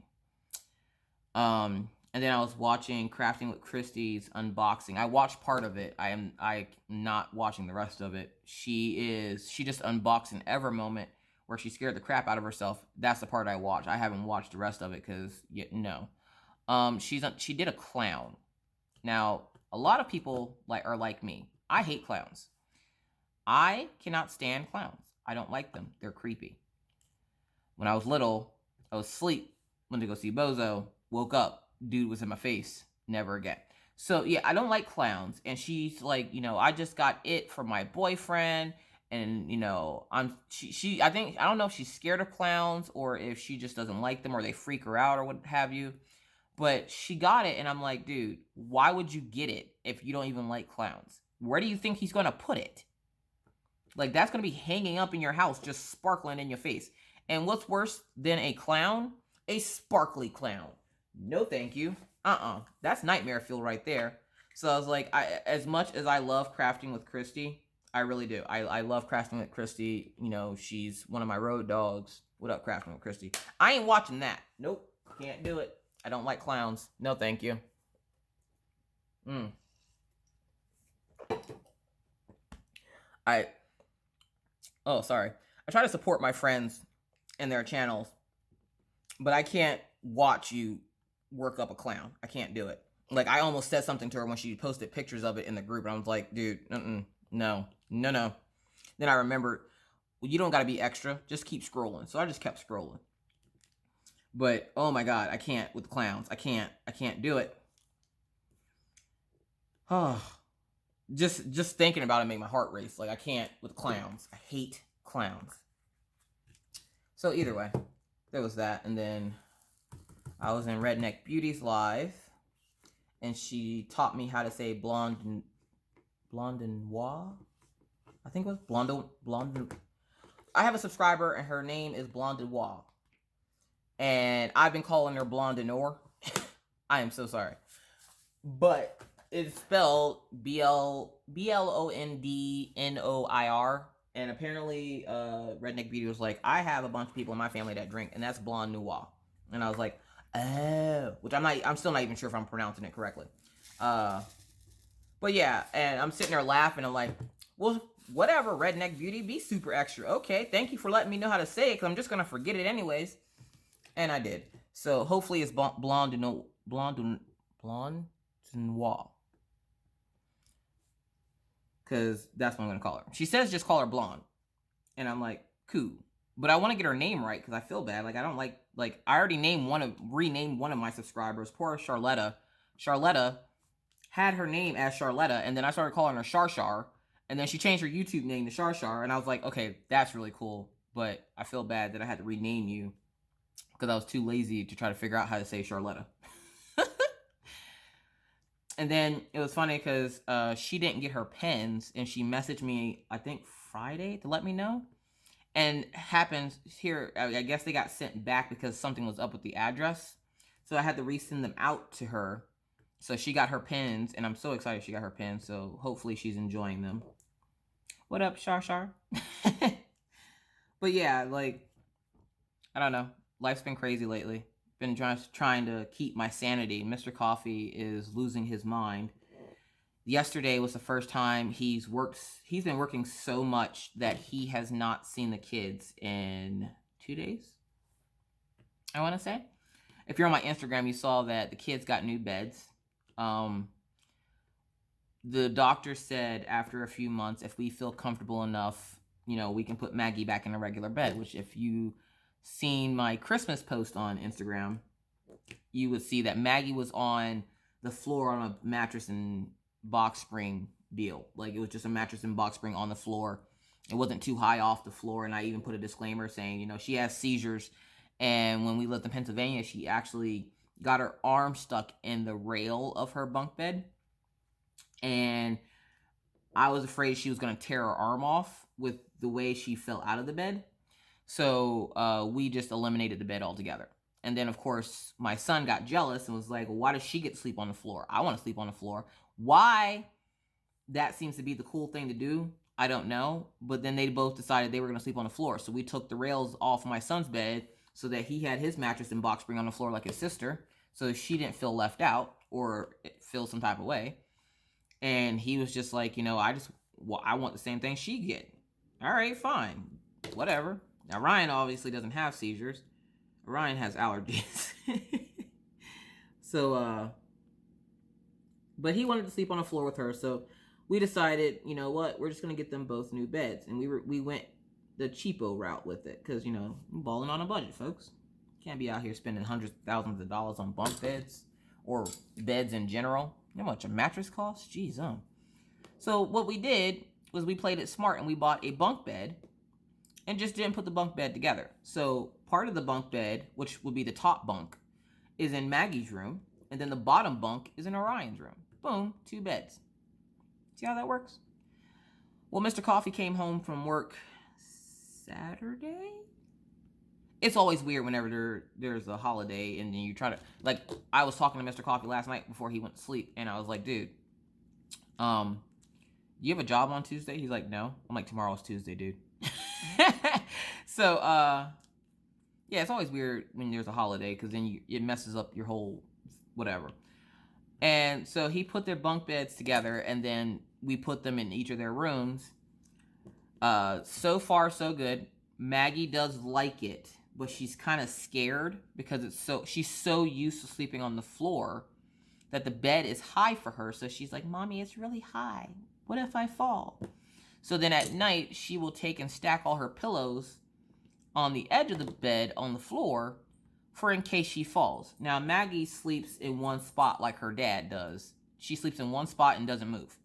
And then I was watching Crafting with Christie's unboxing. I watched part of it. I'm not watching the rest of it. She just unboxed an Ever moment where she scared the crap out of herself. That's the part I watched. I haven't watched the rest of it because, no. She did a clown. Now, a lot of people are like me. I hate clowns. I cannot stand clowns. I don't like them. They're creepy. When I was little, I was asleep, went to go see Bozo, woke up, dude was in my face, never again. So yeah, I don't like clowns. And she's like, you know, I just got it for my boyfriend. And you know, I think, I don't know if she's scared of clowns or if she just doesn't like them or they freak her out or what have you. But she got it, and I'm like, dude, why would you get it if you don't even like clowns? Where do you think he's gonna put it? Like, that's gonna be hanging up in your house, just sparkling in your face. And what's worse than a clown? A sparkly clown. No, thank you. That's nightmare fuel right there. So I was like, as much as I love crafting with Christy, I really do. I love crafting with Christy. You know, she's one of my road dogs. What up, crafting with Christy? I ain't watching that. Nope, can't do it. I don't like clowns. No, thank you. Oh, sorry. I try to support my friends and their channels, but I can't watch you work up a clown. I can't do it. Like, I almost said something to her when she posted pictures of it in the group, and I was like, dude, no. Then I remembered, well, you don't got to be extra. Just keep scrolling. So I just kept scrolling. But, oh my God, I can't with clowns. I can't do it. Oh, just thinking about it made my heart race. Like, I can't with clowns. I hate clowns. So either way, there was that. And then I was in Redneck Beauty's live, and she taught me how to say blonde noir. I think it was blonde. I have a subscriber, and her name is Blonde Noir. And I've been calling her Blonde Noir. I am so sorry. But it's spelled Blondnoir. And apparently, Redneck Beauty was like, I have a bunch of people in my family that drink, and that's Blonde Noir. And I was like, oh, which I'm still not even sure if I'm pronouncing it correctly. But yeah, and I'm sitting there laughing. I'm like, well, whatever, Redneck Beauty, be super extra. Okay, thank you for letting me know how to say it, because I'm just going to forget it anyways. And I did. So hopefully it's Blonde Noir. Because that's what I'm going to call her. She says just call her Blonde. And I'm like, cool. But I want to get her name right because I feel bad. Like, I don't like I already renamed one of my subscribers. Poor Charletta. Charletta had her name as Charletta, and then I started calling her Char. And then she changed her YouTube name to Char. And I was like, okay, that's really cool. But I feel bad that I had to rename you because I was too lazy to try to figure out how to say Charletta. And then it was funny because she didn't get her pens, and she messaged me, I think, Friday to let me know. And happens here, I guess they got sent back because something was up with the address. So I had to resend them out to her. So she got her pens, and I'm so excited she got her pens. So hopefully she's enjoying them. What up, Char? But yeah, like, I don't know. Life's been crazy lately. Been trying to keep my sanity. Mr. Coffee is losing his mind. Yesterday was the first time he's been working so much that he has not seen the kids in 2 days, I want to say. If you're on my Instagram, you saw that the kids got new beds. The doctor said after a few months, if we feel comfortable enough, you know, we can put Maggie back in a regular bed, which if you seen my Christmas post on Instagram, you would see that Maggie was on the floor on a mattress and box spring deal. Like, it was just a mattress and box spring on the floor. It wasn't too high off the floor, and I even put a disclaimer saying, you know, she has seizures, and when we lived in Pennsylvania, she actually got her arm stuck in the rail of her bunk bed, and I was afraid she was going to tear her arm off with the way she fell out of the bed. So we just eliminated the bed altogether. And then, of course, my son got jealous and was like, well, why does she get to sleep on the floor? I want to sleep on the floor. Why that seems to be the cool thing to do, I don't know. But then they both decided they were going to sleep on the floor. So we took the rails off my son's bed so that he had his mattress and box spring on the floor like his sister. So she didn't feel left out or feel some type of way. And he was just like, you know, I want the same thing she get. All right, fine. Whatever. Now, Ryan obviously doesn't have seizures. Ryan has allergies. So, but he wanted to sleep on the floor with her. So we decided, you know what, we're just going to get them both new beds. And we went the cheapo route with it. Because, you know, I'm balling on a budget, folks. Can't be out here spending hundreds of thousands of dollars on bunk beds or beds in general. How much a mattress costs? Jeez, So what we did was we played it smart and we bought a bunk bed and just didn't put the bunk bed together. So part of the bunk bed, which would be the top bunk, is in Maggie's room, and then the bottom bunk is in Orion's room. Boom, 2 beds. See how that works? Well, Mr. Coffee came home from work Saturday? It's always weird whenever there's a holiday and then you try to, like, I was talking to Mr. Coffee last night before he went to sleep, and I was like, dude, you have a job on Tuesday? He's like, no. I'm like, tomorrow's Tuesday, dude. So, yeah, it's always weird when there's a holiday because then it messes up your whole whatever. And so he put their bunk beds together, and then we put them in each of their rooms. So far, so good. Maggie does like it, but she's kind of scared because she's so used to sleeping on the floor that the bed is high for her. So she's like, Mommy, it's really high. What if I fall? So then at night, she will take and stack all her pillows on the edge of the bed on the floor for in case she falls. Now, Maggie sleeps in one spot like her dad does. She sleeps in one spot and doesn't move.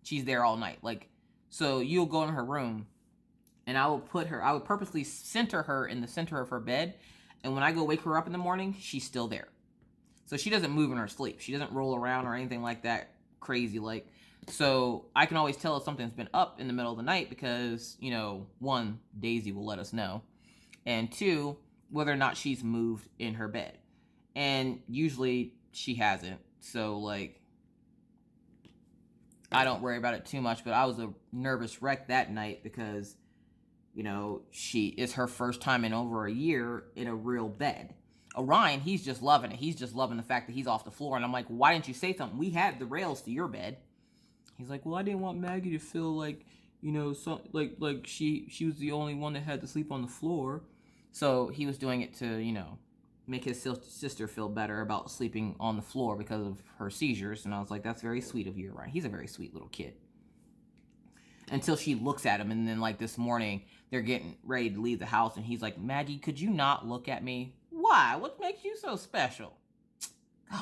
She's there all night. Like, so you'll go in her room and I would purposely center her in the center of her bed. And when I go wake her up in the morning, she's still there. So she doesn't move in her sleep. She doesn't roll around or anything like that crazy. Like, so I can always tell if something's been up in the middle of the night because, you know, 1, Daisy will let us know. And 2, whether or not she's moved in her bed. And usually she hasn't. So, like, I don't worry about it too much. But I was a nervous wreck that night because, you know, it's her first time in over a year in a real bed. Orion, he's just loving it. He's just loving the fact that he's off the floor. And I'm like, why didn't you say something? We had the rails to your bed. He's like, well, I didn't want Maggie to feel like, you know, like she was the only one that had to sleep on the floor. So he was doing it to, you know, make his sister feel better about sleeping on the floor because of her seizures. And I was like, that's very sweet of you, Orion. He's a very sweet little kid. Until she looks at him, and then, like, this morning, they're getting ready to leave the house, and he's like, Maggie, could you not look at me? Why? What makes you so special? God.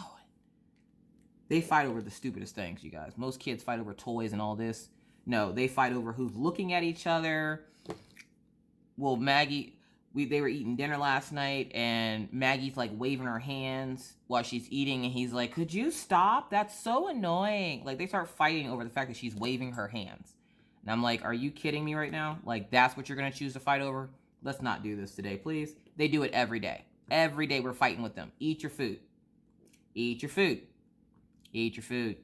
They fight over the stupidest things, you guys. Most kids fight over toys and all this. No, they fight over who's looking at each other. Well, Maggie, they were eating dinner last night, and Maggie's, like, waving her hands while she's eating, and he's like, could you stop? That's so annoying. Like, they start fighting over the fact that she's waving her hands. And I'm like, are you kidding me right now? Like, that's what you're going to choose to fight over? Let's not do this today, please. They do it every day. Every day we're fighting with them. Eat your food. Eat your food. Eat your food.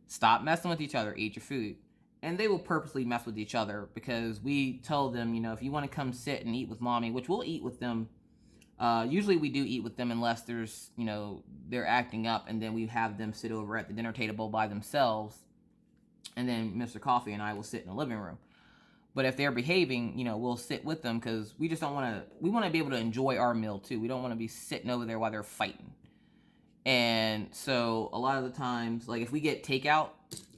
Stop messing with each other. Eat your food. And they will purposely mess with each other because we tell them, you know, if you want to come sit and eat with Mommy, which we'll eat with them. Usually we do eat with them unless there's, you know, they're acting up, and then we have them sit over at the dinner table by themselves. And then Mr. Coffee and I will sit in the living room. But if they're behaving, you know, we'll sit with them because we just don't want to, we want to be able to enjoy our meal too. We don't want to be sitting over there while they're fighting. And so a lot of the times, like if we get takeout,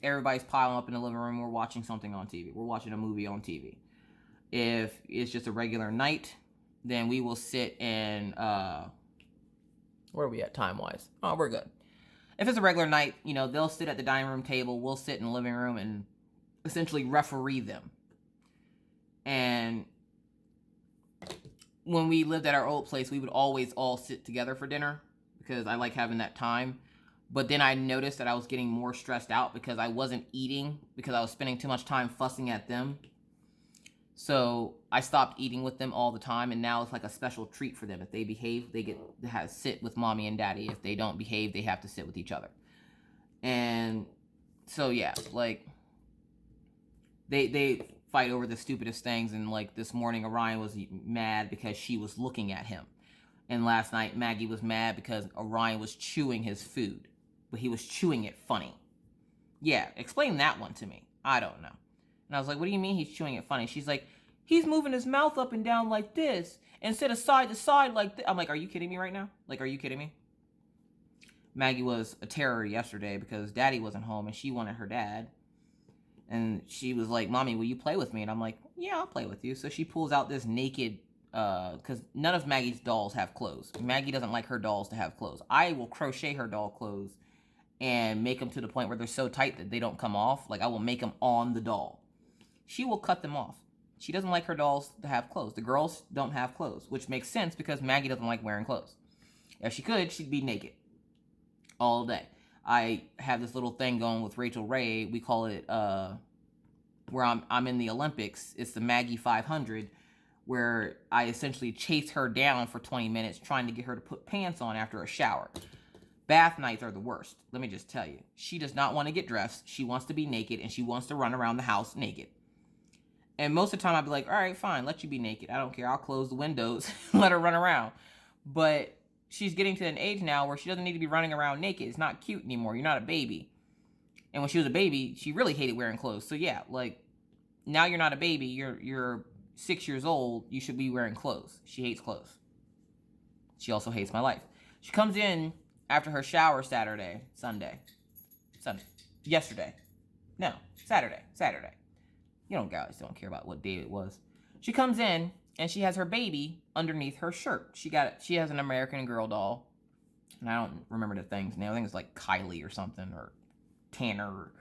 everybody's piling up in the living room. We're watching something on TV. We're watching a movie on TV. If it's just a regular night, then we will sit and, where are we at time-wise? Oh, we're good. If it's a regular night, you know, they'll sit at the dining room table. We'll sit in the living room and essentially referee them. And when we lived at our old place, we would always all sit together for dinner because I like having that time. But then I noticed that I was getting more stressed out because I wasn't eating because I was spending too much time fussing at them. So I stopped eating with them all the time, and now it's like a special treat for them. If they behave, they get to sit with Mommy and Daddy. If they don't behave, they have to sit with each other. And so, yeah, like, they fight over the stupidest things. And, like, this morning, Orion was mad because she was looking at him. And last night, Maggie was mad because Orion was chewing his food. But he was chewing it funny. Yeah, explain that one to me. I don't know. And I was like, what do you mean he's chewing it funny? She's like, he's moving his mouth up and down like this instead of side to side like this. I'm like, are you kidding me right now? Like, are you kidding me? Maggie was a terror yesterday because Daddy wasn't home and she wanted her dad. And she was like, Mommy, will you play with me? And I'm like, yeah, I'll play with you. So she pulls out this naked, because none of Maggie's dolls have clothes. Maggie doesn't like her dolls to have clothes. I will crochet her doll clothes and make them to the point where they're so tight that they don't come off. Like, I will make them on the doll. She will cut them off. She doesn't like her dolls to have clothes. The girls don't have clothes, which makes sense because Maggie doesn't like wearing clothes. If she could, she'd be naked all day. I have this little thing going with Rachel Ray. We call it, where I'm in the Olympics. It's the Maggie 500, where I essentially chase her down for 20 minutes trying to get her to put pants on after a shower. Bath nights are the worst. Let me just tell you. She does not want to get dressed. She wants to be naked, and she wants to run around the house naked. And most of the time, I'd be like, all right, fine, let you be naked. I don't care. I'll close the windows and let her run around. But she's getting to an age now where she doesn't need to be running around naked. It's not cute anymore. You're not a baby. And when she was a baby, she really hated wearing clothes. So yeah, like, now you're not a baby. You're 6 years old. You should be wearing clothes. She hates clothes. She also hates my life. She comes in after her shower Saturday. You guys don't care about what day it was. She comes in and she has her baby underneath her shirt. She has an American Girl doll. And I don't remember the thing's name. I think it's like Kylie or something, or Tanner, or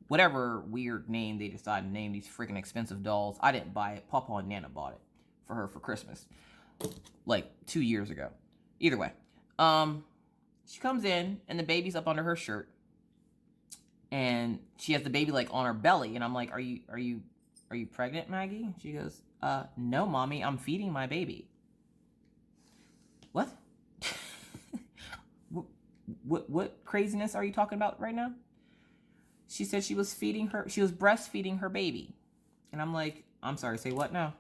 whatever weird name they decided to name these freaking expensive dolls. I didn't buy it. Papa and Nana bought it for her for Christmas, like 2 years ago. Either way, she comes in and the baby's up under her shirt, and she has the baby like on her belly, and I'm like, are you pregnant, Maggie? She goes, no, mommy, I'm feeding my baby. What? What craziness are you talking about right now? She said she was breastfeeding her baby. And I'm like, I'm sorry, say what now?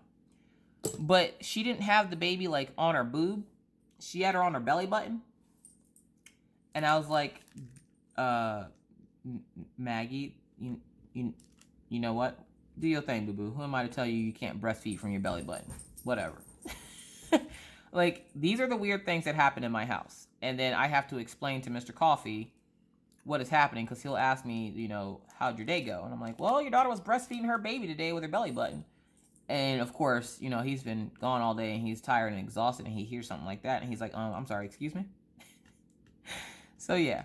But she didn't have the baby like on her boob. She had her on her belly button. And I was like, Maggie, you know what? Do your thing, boo-boo. Who am I to tell you can't breastfeed from your belly button? Whatever. Like, these are the weird things that happen in my house. And then I have to explain to Mr. Coffee what is happening, because he'll ask me, how'd your day go? And I'm like, well, your daughter was breastfeeding her baby today with her belly button. And of course, he's been gone all day and he's tired and exhausted, and he hears something like that and he's like, I'm sorry, excuse me? So yeah.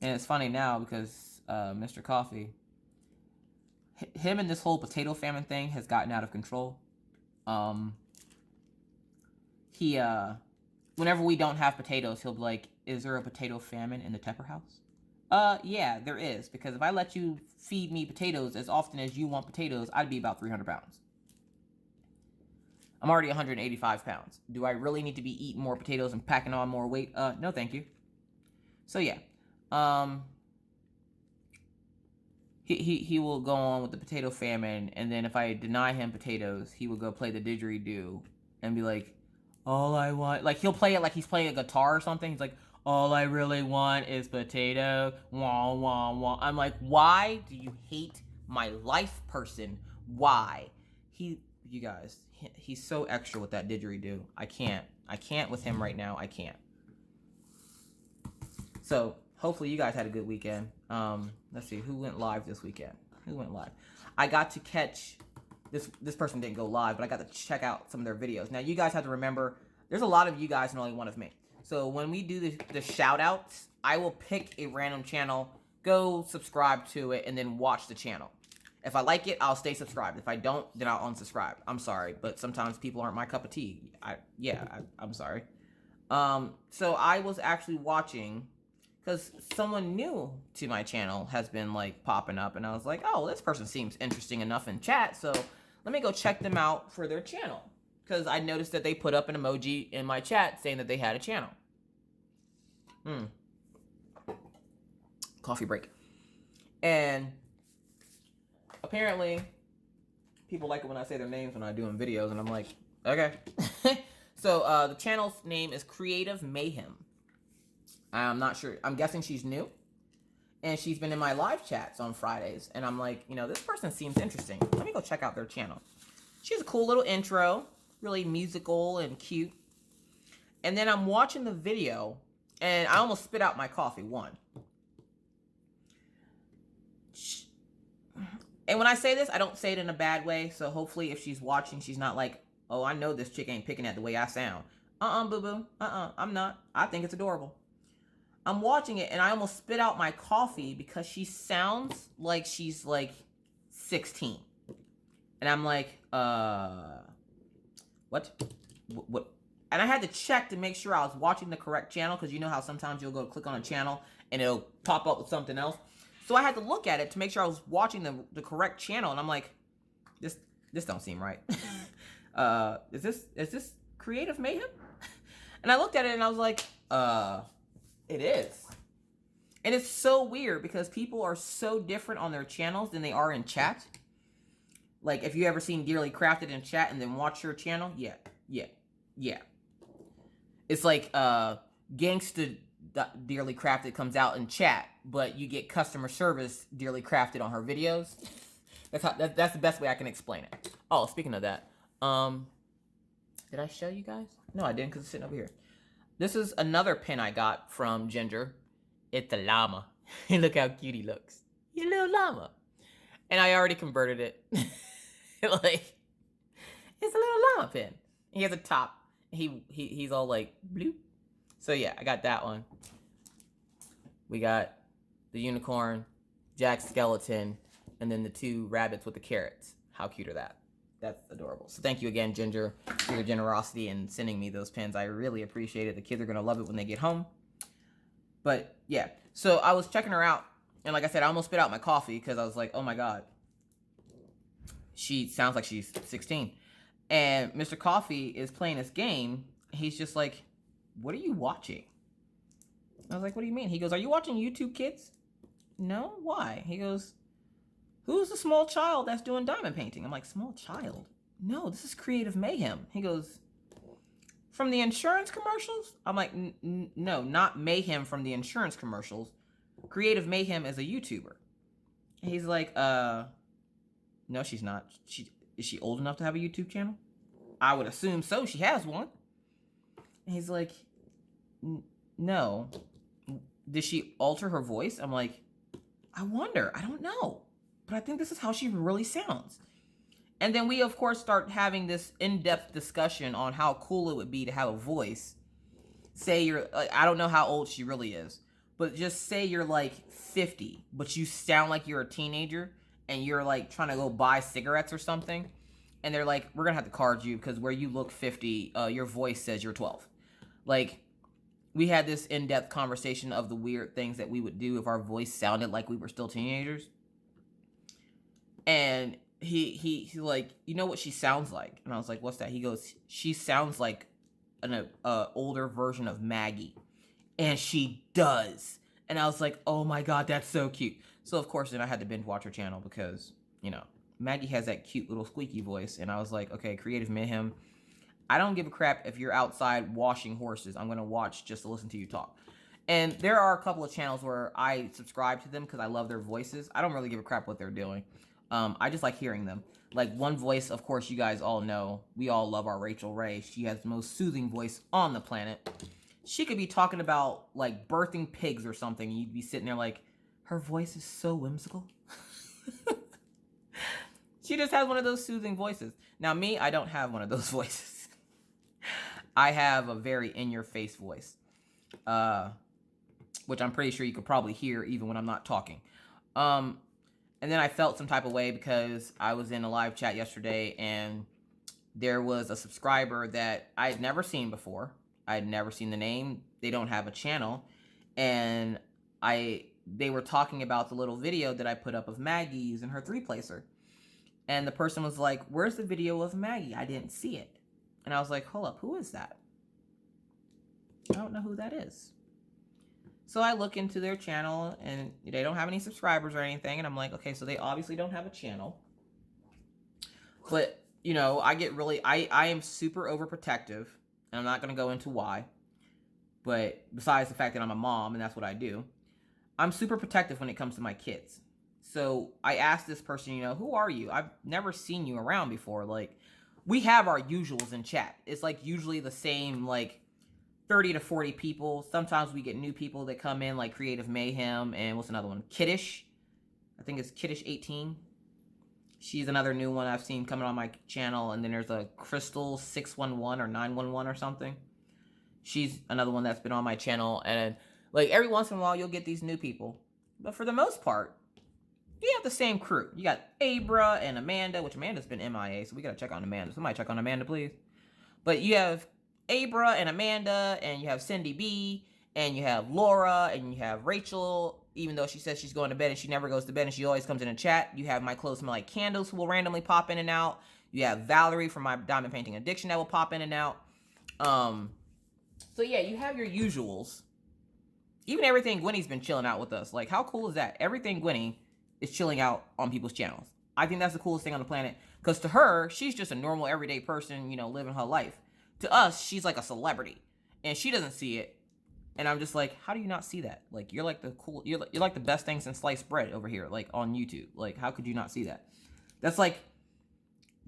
And it's funny now because Mr. Coffee, him and this whole potato famine thing has gotten out of control. He, whenever we don't have potatoes, he'll be like, is there a potato famine in the Tepper house? Yeah, there is. Because if I let you feed me potatoes as often as you want potatoes, I'd be about 300 pounds. I'm already 185 pounds. Do I really need to be eating more potatoes and packing on more weight? No, thank you. So yeah. He will go on with the potato famine, and then if I deny him potatoes, he will go play the didgeridoo and be like, all I want, like, he'll play it like he's playing a guitar or something. He's like, all I really want is potato, wah, wah, wah. I'm like, why do you hate my life, person? Why? You guys, he's so extra with that didgeridoo. I can't with him right now. I can't. So hopefully you guys had a good weekend. Let's see, who went live this weekend? Who went live? I got to catch, this person didn't go live, but I got to check out some of their videos. Now, you guys have to remember, there's a lot of you guys and only one of me. So when we do the shout outs, I will pick a random channel, go subscribe to it, and then watch the channel. If I like it, I'll stay subscribed. If I don't, then I'll unsubscribe. I'm sorry, but sometimes people aren't my cup of tea. I'm sorry. So I was actually watching, because someone new to my channel has been like popping up, and I was like, oh, this person seems interesting enough in chat, so let me go check them out for their channel, because I noticed that they put up an emoji in my chat saying that they had a channel. Coffee break. And apparently people like it when I say their names when I'm doing videos, and I'm like, okay. So the channel's name is Creative Mayhem. I'm not sure. I'm guessing she's new. And she's been in my live chats on Fridays. And I'm like, this person seems interesting. Let me go check out their channel. She has a cool little intro. Really musical and cute. And then I'm watching the video. And I almost spit out my coffee. One. And when I say this, I don't say it in a bad way. So hopefully if she's watching, she's not like, oh, I know this chick ain't picking at the way I sound. Boo-boo. I'm not. I think it's adorable. I'm watching it and I almost spit out my coffee because she sounds like she's like 16. And I'm like, what? What? And I had to check to make sure I was watching the correct channel, because you know how sometimes you'll go click on a channel and it'll pop up with something else. So I had to look at it to make sure I was watching the correct channel, and I'm like, this don't seem right. Is this Creative Mayhem? And I looked at it and I was like, it is. And it's so weird because people are so different on their channels than they are in chat. Like, if you ever seen Dearly Crafted in chat and then watch your channel, yeah. It's like Gangsta Dearly Crafted comes out in chat, but you get customer service Dearly Crafted on her videos. That's the best way I can explain it. Oh, speaking of that, did I show you guys? No, I didn't, because it's sitting over here. This is another pin I got from Ginger. It's a llama. Look how cute he looks. He's a little llama. And I already converted it. Like, it's a little llama pin. He has a top. He's all like blue. So yeah, I got that one. We got the unicorn, Jack Skeleton, and then the 2 rabbits with the carrots. How cute are that? That's adorable. So thank you again, Ginger, for your generosity in sending me those pins. I really appreciate it. The kids are going to love it when they get home. But yeah, so I was checking her out. And like I said, I almost spit out my coffee because I was like, oh my God. She sounds like she's 16. And Mr. Coffee is playing this game. He's just like, what are you watching? I was like, what do you mean? He goes, are you watching YouTube Kids? No, why? He goes, who's the small child that's doing diamond painting? I'm like, small child? No, this is Creative Mayhem. He goes, from the insurance commercials? I'm like, no, not Mayhem from the insurance commercials. Creative Mayhem is a YouTuber. And he's like, no, she's not. Is she old enough to have a YouTube channel? I would assume so. She has one. And he's like, no. Did she alter her voice? I'm like, I wonder. I don't know. But I think this is how she really sounds. And then we, of course, start having this in-depth discussion on how cool it would be to have a voice. Say you're, I don't know how old she really is, but just say you're like 50, but you sound like you're a teenager, and you're like trying to go buy cigarettes or something, and they're like, we're gonna have to card you because where you look 50, your voice says you're 12. Like, we had this in-depth conversation of the weird things that we would do if our voice sounded like we were still teenagers. And he's like, you know what she sounds like? And I was like, what's that? He goes, she sounds like an older version of Maggie. And she does. And I was like, oh my God, that's so cute. So of course then I had to binge watch her channel because, you know, Maggie has that cute little squeaky voice. And I was like, okay, Creative Mayhem, I don't give a crap if you're outside washing horses. I'm going to watch just to listen to you talk. And there are a couple of channels where I subscribe to them because I love their voices. I don't really give a crap what they're doing. I just like hearing them. Like one voice, of course, you guys all know. We all love our Rachel Ray. She has the most soothing voice on the planet. She could be talking about like birthing pigs or something. And you'd be sitting there like, her voice is so whimsical. She just has one of those soothing voices. Now me, I don't have one of those voices. I have a very in-your-face voice. Which I'm pretty sure you could probably hear even when I'm not talking. And then I felt some type of way because I was in a live chat yesterday and there was a subscriber that I had never seen before. I had never seen the name. They don't have a channel. And they were talking about the little video that I put up of Maggie using her 3-placer. And the person was like, where's the video of Maggie? I didn't see it. And I was like, hold up, who is that? I don't know who that is. So I look into their channel and they don't have any subscribers or anything. And I'm like, okay, so they obviously don't have a channel. But, you know, I get really, I am super overprotective. And I'm not going to go into why. But besides the fact that I'm a mom and that's what I do, I'm super protective when it comes to my kids. So I asked this person, you know, who are you? I've never seen you around before. Like, we have our usuals in chat. It's like usually the same, like, 30 to 40 people. Sometimes we get new people that come in, like Creative Mayhem, and what's another one? Kiddish. I think it's Kiddish 18. She's another new one I've seen coming on my channel. And then there's a Crystal 611 or 911 or something. She's another one that's been on my channel. And Like every once in a while you'll get these new people, but for the most part, you have the same crew. You got Abra and Amanda, which Amanda's been MIA, so we gotta check on Amanda. Somebody check on Amanda, please. But you have Abra and Amanda, and you have Cindy B, and you have Laura, and you have Rachel, even though she says she's going to bed and she never goes to bed and she always comes in a chat. You have My Clothes Smell Like Candles, who will randomly pop in and out. You have Valerie from My Diamond Painting Addiction that will pop in and out. So yeah, you have your usuals. Even Everything Gwynny's been chilling out with us. Like, how cool is that? Everything Gwynny is chilling out on people's channels. I think that's the coolest thing on the planet. Because to her, she's just a normal, everyday person, you know, living her life. To us, she's like a celebrity. And she doesn't see it. And I'm just like, how do you not see that? Like, you're like the cool, you're like the best thing since sliced bread over here, like, on YouTube. Like, how could you not see that? That's like,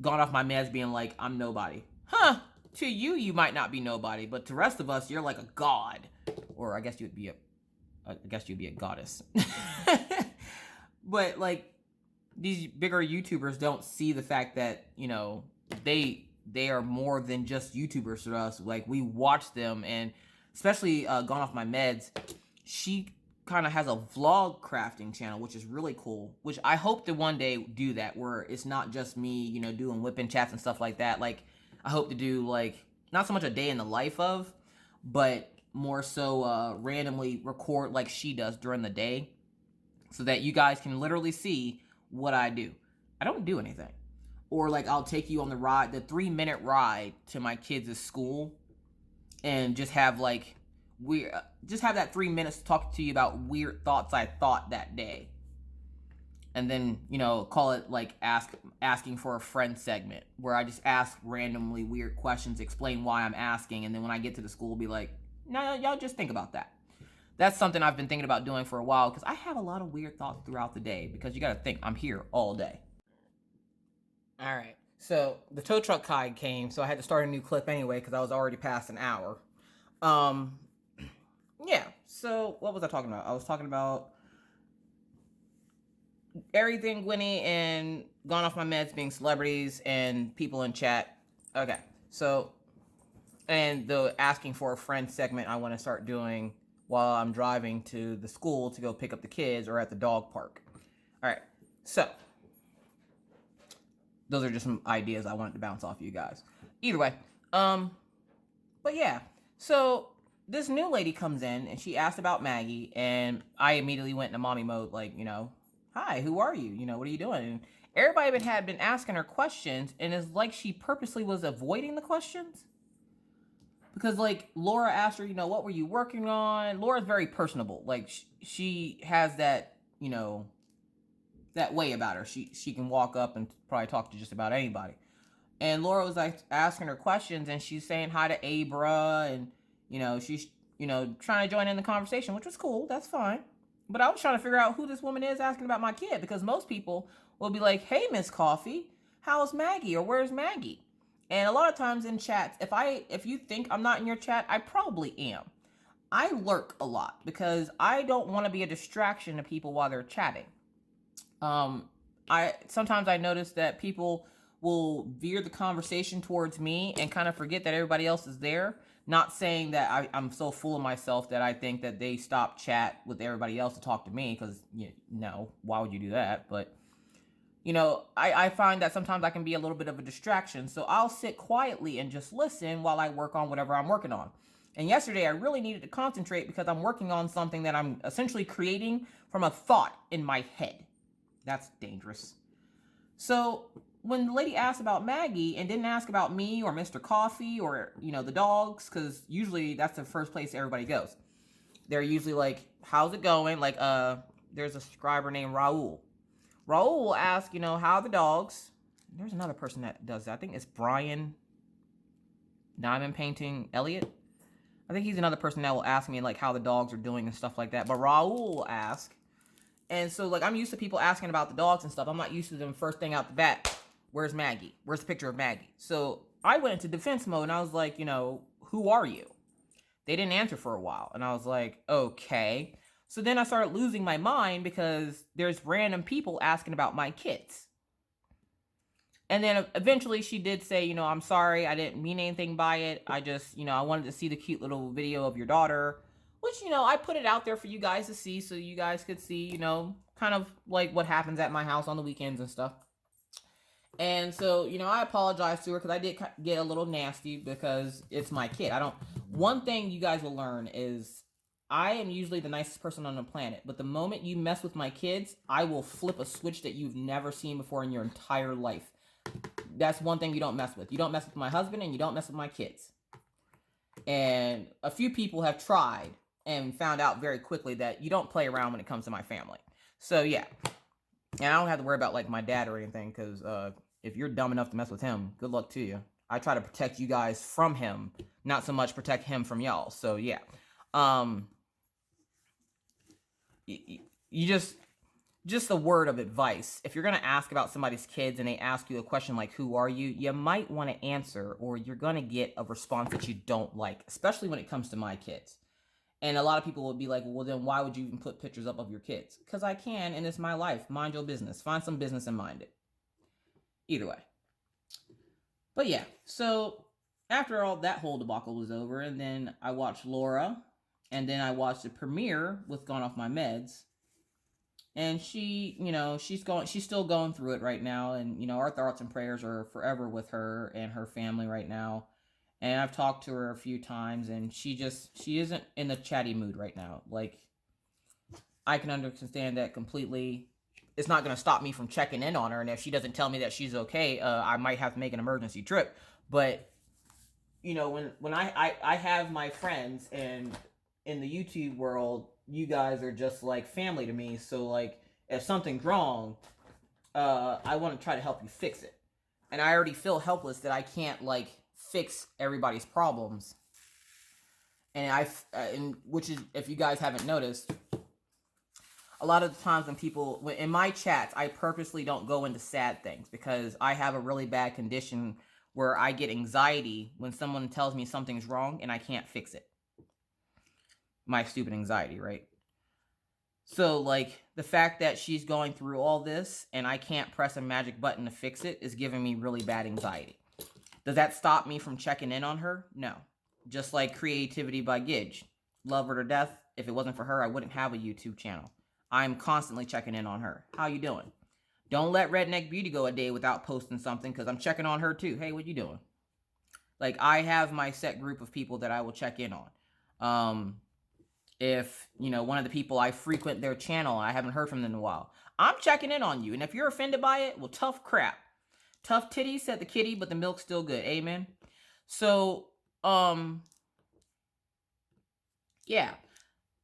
gone off my meds being like, I'm nobody. Huh. To you, you might not be nobody. But to the rest of us, you're like a god. Or I guess you'd be a goddess. But like, these bigger YouTubers don't see the fact that, you know, they are more than just YouTubers to us. Like, we watch them, and especially Gone Off My Meds, she kind of has a vlog crafting channel, which is really cool, which I hope to one day do that, where it's not just me, you know, doing WIP chats and stuff like that. Like, I hope to do, like, not so much a day in the life of, but more so randomly record like she does during the day, so that you guys can literally see what I do. I don't do anything. Or like, I'll take you on the 3-minute ride to my kids' school, and just have like, just have that 3 minutes to talk to you about weird thoughts I thought that day. And then, you know, call it like asking for a friend segment, where I just ask randomly weird questions, explain why I'm asking, and then when I get to the school, be like, no, y'all just think about that. That's something I've been thinking about doing for a while, because I have a lot of weird thoughts throughout the day, because you got to think, I'm here all day. All right, so the tow truck guy came, so I had to start a new clip anyway, because I was already past an hour. Yeah, so what was I talking about? I was talking about Everything Gwynny and Gone Off My Meds being celebrities and people in chat. Okay, so, and the asking for a friend segment I want to start doing while I'm driving to the school to go pick up the kids, or at the dog park. All right, so those are just some ideas I wanted to bounce off you guys. Either way, but yeah, so this new lady comes in and she asked about Maggie, and I immediately went into mommy mode, like, you know, hi, who are you? You know, what are you doing? And everybody had been asking her questions, and it's like she purposely was avoiding the questions. Because, like, Laura asked her, you know, what were you working on? Laura's very personable. Like, she has that, you know, that way about her. She can walk up and probably talk to just about anybody. And Laura was, like, asking her questions, and she's saying hi to Abra, and, you know, she's, you know, trying to join in the conversation, which was cool. That's fine. But I was trying to figure out who this woman is asking about my kid, because most people will be like, hey, Miss Coffee, how's Maggie? Or where's Maggie? And a lot of times in chats, if you think I'm not in your chat, I probably am. I lurk a lot because I don't want to be a distraction to people while they're chatting. Sometimes I notice that people will veer the conversation towards me and kind of forget that everybody else is there. Not saying that I'm so full of myself that I think that they stop chat with everybody else to talk to me, because, no, why would you do that? But, you know, I find that sometimes I can be a little bit of a distraction. So I'll sit quietly and just listen while I work on whatever I'm working on. And yesterday I really needed to concentrate because I'm working on something that I'm essentially creating from a thought in my head. That's dangerous. So when the lady asked about Maggie and didn't ask about me or Mr. Coffee or, you know, the dogs, because usually that's the first place everybody goes. They're usually like, how's it going? Like, there's a subscriber named Raul. Raul will ask, you know, how are the dogs? There's another person that does that. I think it's Brian Diamond Painting Elliott. I think he's another person that will ask me, like, how the dogs are doing and stuff like that. But Raul will ask. And so, like, I'm used to people asking about the dogs and stuff. I'm not used to them first thing out the bat. Where's Maggie? Where's the picture of Maggie? So I went into defense mode, and I was like, you know, who are you? They didn't answer for a while. And I was like, okay. So then I started losing my mind because there's random people asking about my kids. And then eventually she did say, you know, I'm sorry, I didn't mean anything by it. I just, you know, I wanted to see the cute little video of your daughter which, you know, I put it out there for you guys to see so you guys could see, you know, kind of like what happens at my house on the weekends and stuff. And so, you know, I apologize to her because I did get a little nasty because it's my kid. One thing you guys will learn is I am usually the nicest person on the planet, but the moment you mess with my kids, I will flip a switch that you've never seen before in your entire life. That's one thing you don't mess with. You don't mess with my husband and you don't mess with my kids. And a few people have tried and found out very quickly that you don't play around when it comes to my family. So, yeah. And I don't have to worry about, like, my dad or anything, because if you're dumb enough to mess with him, good luck to you. I try to protect you guys from him, not so much protect him from y'all. So, yeah. You just a word of advice. If you're going to ask about somebody's kids and they ask you a question like, who are you? You might want to answer, or you're going to get a response that you don't like, especially when it comes to my kids. And a lot of people will be like, well, then why would you even put pictures up of your kids? Because I can, and it's my life. Mind your business. Find some business and mind it. Either way. But yeah, so after all that whole debacle was over, and then I watched Laura, and then I watched the premiere with Gone Off My Meds. And she, you know, she's still going through it right now. And, you know, our thoughts and prayers are forever with her and her family right now. And I've talked to her a few times, and she isn't in a chatty mood right now. Like, I can understand that completely. It's not going to stop me from checking in on her. And if she doesn't tell me that she's okay, I might have to make an emergency trip. But, you know, when I have my friends, and in the YouTube world, you guys are just like family to me. So, like, if something's wrong, I want to try to help you fix it. And I already feel helpless that I can't, like, fix everybody's problems. And which is, if you guys haven't noticed, a lot of the times when people, in my chats, I purposely don't go into sad things because I have a really bad condition where I get anxiety when someone tells me something's wrong and I can't fix it. My stupid anxiety, right? So, like, the fact that she's going through all this and I can't press a magic button to fix it is giving me really bad anxiety. Does that stop me from checking in on her? No. Just like Creativity by Gidge. Love her to death. If it wasn't for her, I wouldn't have a YouTube channel. I'm constantly checking in on her. How you doing? Don't let Redneck Beauty go a day without posting something, because I'm checking on her too. Hey, what you doing? Like, I have my set group of people that I will check in on. If, you know, one of the people I frequent their channel, I haven't heard from them in a while, I'm checking in on you. And if you're offended by it, well, tough crap. Tough titties, said the kitty, but the milk's still good. Amen. So, yeah,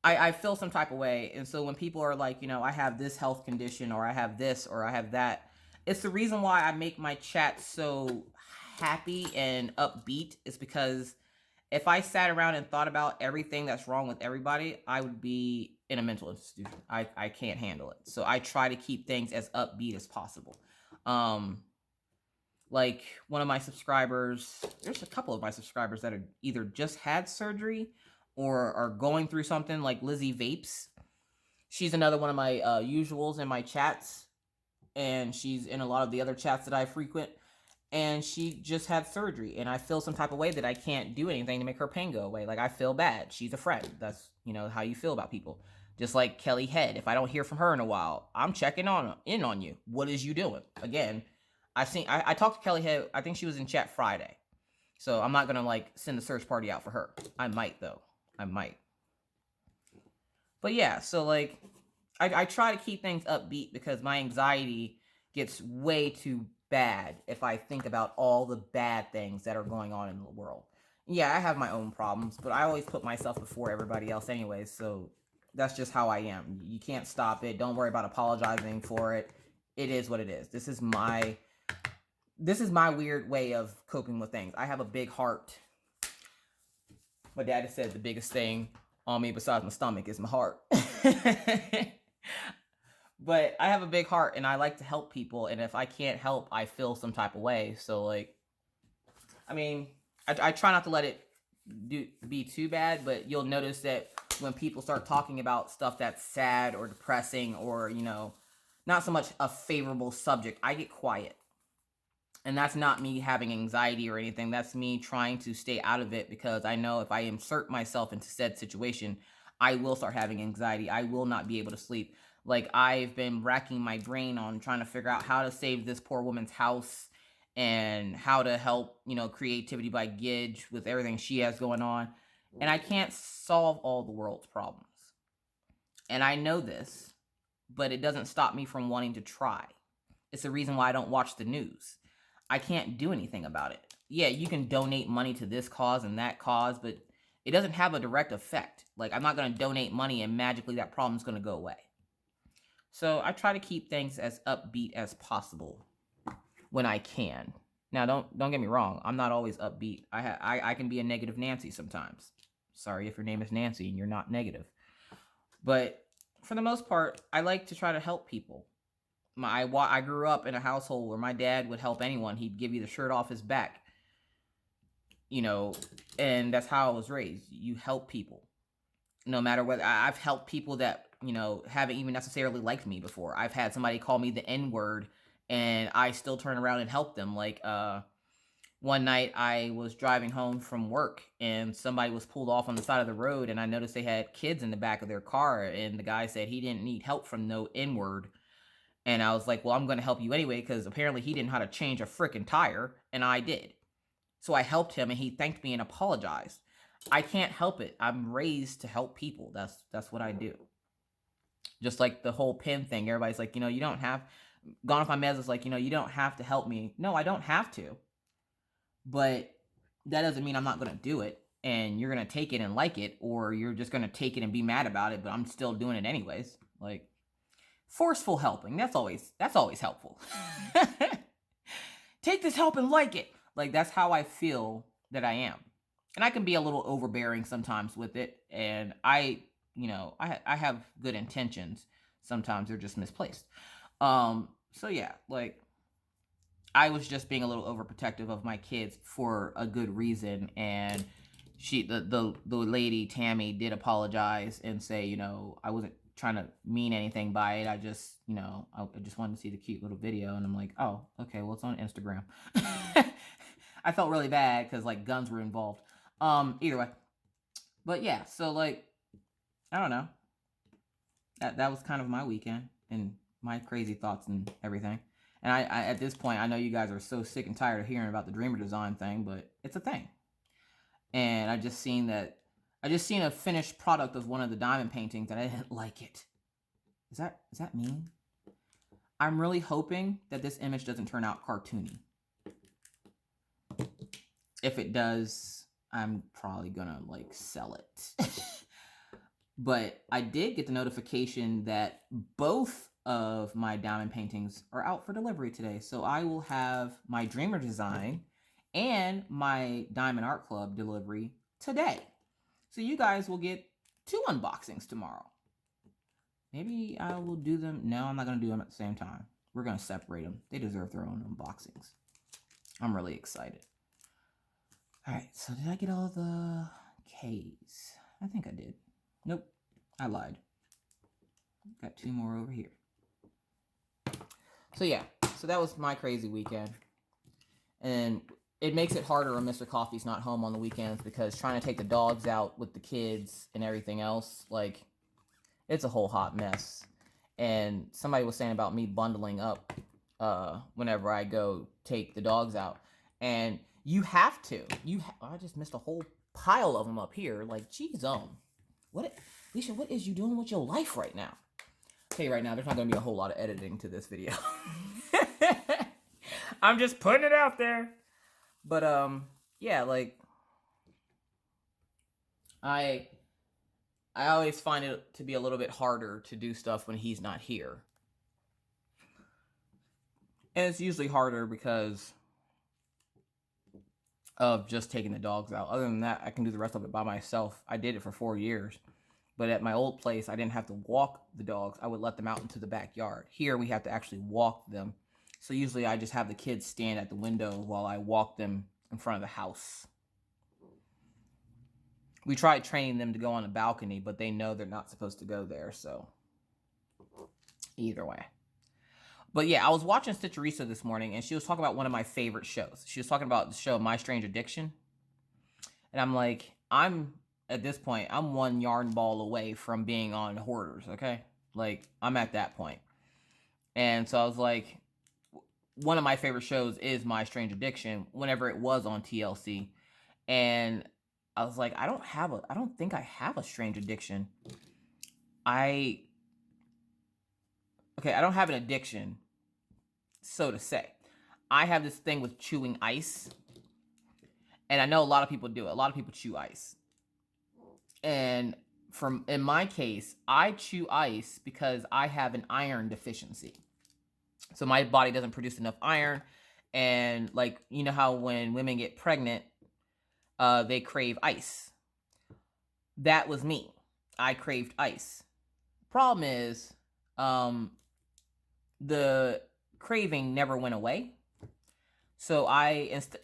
I feel some type of way. And so when people are like, you know, I have this health condition, or I have this, or I have that, it's the reason why I make my chat so happy and upbeat, is because if I sat around and thought about everything that's wrong with everybody, I would be in a mental institution. I can't handle it. So I try to keep things as upbeat as possible. Like, one of my subscribers, there's a couple of my subscribers that are either just had surgery or are going through something, like Lizzie Vapes. She's another one of my usuals in my chats, and she's in a lot of the other chats that I frequent. And she just had surgery, and I feel some type of way that I can't do anything to make her pain go away. Like, I feel bad. She's a friend. That's, you know, how you feel about people. Just like Kelly Head. If I don't hear from her in a while, I'm checking in on you. What is you doing? Again, I talked to Kelly Head. I think she was in chat Friday. So I'm not going to, like, send a search party out for her. I might, though. I might. But yeah, so, like, I try to keep things upbeat because my anxiety gets way too bad if I think about all the bad things that are going on in the world. Yeah, I have my own problems, but I always put myself before everybody else anyways, so that's just how I am. You can't stop it. Don't worry about apologizing for it. It is what it is. This is my weird way of coping with things. I have a big heart. My dad said the biggest thing on me besides my stomach is my heart. But I have a big heart, and I like to help people, and if I can't help, I feel some type of way. So, like, I mean, I try not to let it be too bad, but you'll notice that when people start talking about stuff that's sad or depressing, or, you know, not so much a favorable subject, I get quiet. And that's not me having anxiety or anything. That's me trying to stay out of it, because I know if I insert myself into said situation, I will start having anxiety. I will not be able to sleep. Like, I've been racking my brain on trying to figure out how to save this poor woman's house and how to help, Creativity by Gidge with everything she has going on. And I can't solve all the world's problems. And I know this, but it doesn't stop me from wanting to try. It's the reason why I don't watch the news. I can't do anything about it. Yeah, you can donate money to this cause and that cause, but it doesn't have a direct effect. Like, I'm not going to donate money and magically that problem's going to go away. So I try to keep things as upbeat as possible when I can. Now, don't get me wrong. I'm not always upbeat. I can be a negative Nancy sometimes. Sorry if your name is Nancy and you're not negative. But for the most part, I like to try to help people. I grew up in a household where my dad would help anyone. He'd give you the shirt off his back. And that's how I was raised. You help people. No matter what. I've helped people that, haven't even necessarily liked me before. I've had somebody call me the N-word and I still turn around and help them. Like, one night I was driving home from work and somebody was pulled off on the side of the road and I noticed they had kids in the back of their car and the guy said he didn't need help from no N-word. And I was like, well, I'm going to help you anyway because apparently he didn't know how to change a freaking tire and I did. So I helped him and he thanked me and apologized. I can't help it. I'm raised to help people. That's what I do. Just like the whole pin thing. Everybody's like, you don't have... Gone Off My Meds is like, you don't have to help me. No, I don't have to. But that doesn't mean I'm not going to do it. And you're going to take it and like it. Or you're just going to take it and be mad about it. But I'm still doing it anyways. Like, forceful helping. That's always helpful. Take this help and like it. Like, that's how I feel that I am. And I can be a little overbearing sometimes with it. And I have good intentions. Sometimes they're just misplaced. So yeah, like, I was just being a little overprotective of my kids for a good reason. And the lady, Tammy, did apologize and say, I wasn't trying to mean anything by it. I just, I just wanted to see the cute little video. And I'm like, oh, okay, well, it's on Instagram. I felt really bad because, like, guns were involved. Either way. But yeah, so, like, I don't know. That was kind of my weekend and my crazy thoughts and everything. And I at this point, I know you guys are so sick and tired of hearing about the Dreamer Design thing, but it's a thing. And I just seen a finished product of one of the diamond paintings and I didn't like it. Is that mean? I'm really hoping that this image doesn't turn out cartoony. If it does, I'm probably gonna, like, sell it. But I did get the notification that both of my diamond paintings are out for delivery today. So I will have my Dreamer Design and my Diamond Art Club delivery today. So you guys will get 2 unboxings tomorrow. Maybe I will do them. No, I'm not going to do them at the same time. We're going to separate them. They deserve their own unboxings. I'm really excited. All right, so did I get all the K's? I think I did. Nope, I lied. Got 2 more over here. So yeah, so that was my crazy weekend. And it makes it harder when Mr. Coffee's not home on the weekends because trying to take the dogs out with the kids and everything else, like, it's a whole hot mess. And somebody was saying about me bundling up whenever I go take the dogs out. And you have to. I just missed a whole pile of them up here. Like, geez, Alicia, what is you doing with your life right now? I'll tell you right now, there's not going to be a whole lot of editing to this video. I'm just putting it out there. But, yeah, like, I always find it to be a little bit harder to do stuff when he's not here. And it's usually harder because of just taking the dogs out. Other than that, I can do the rest of it by myself. I did it for 4 years. But at my old place, I didn't have to walk the dogs. I would let them out into the backyard. Here, we have to actually walk them. So usually I just have the kids stand at the window while I walk them in front of the house. We tried training them to go on the balcony, but they know they're not supposed to go there, so either way. But yeah, I was watching Stitcherisa this morning, and she was talking about one of my favorite shows. She was talking about the show My Strange Addiction. And I'm like, I'm at this point, I'm one yarn ball away from being on Hoarders, okay? Like, I'm at that point. And so I was like, one of my favorite shows is My Strange Addiction, whenever it was on TLC. And I was like, I don't think I have a strange addiction. I don't have an addiction, so to say. I have this thing with chewing ice. And I know a lot of people do it. A lot of people chew ice. And in my case, I chew ice because I have an iron deficiency. So my body doesn't produce enough iron. And like, you know how when women get pregnant, they crave ice. That was me. I craved ice. Problem is, the craving never went away. So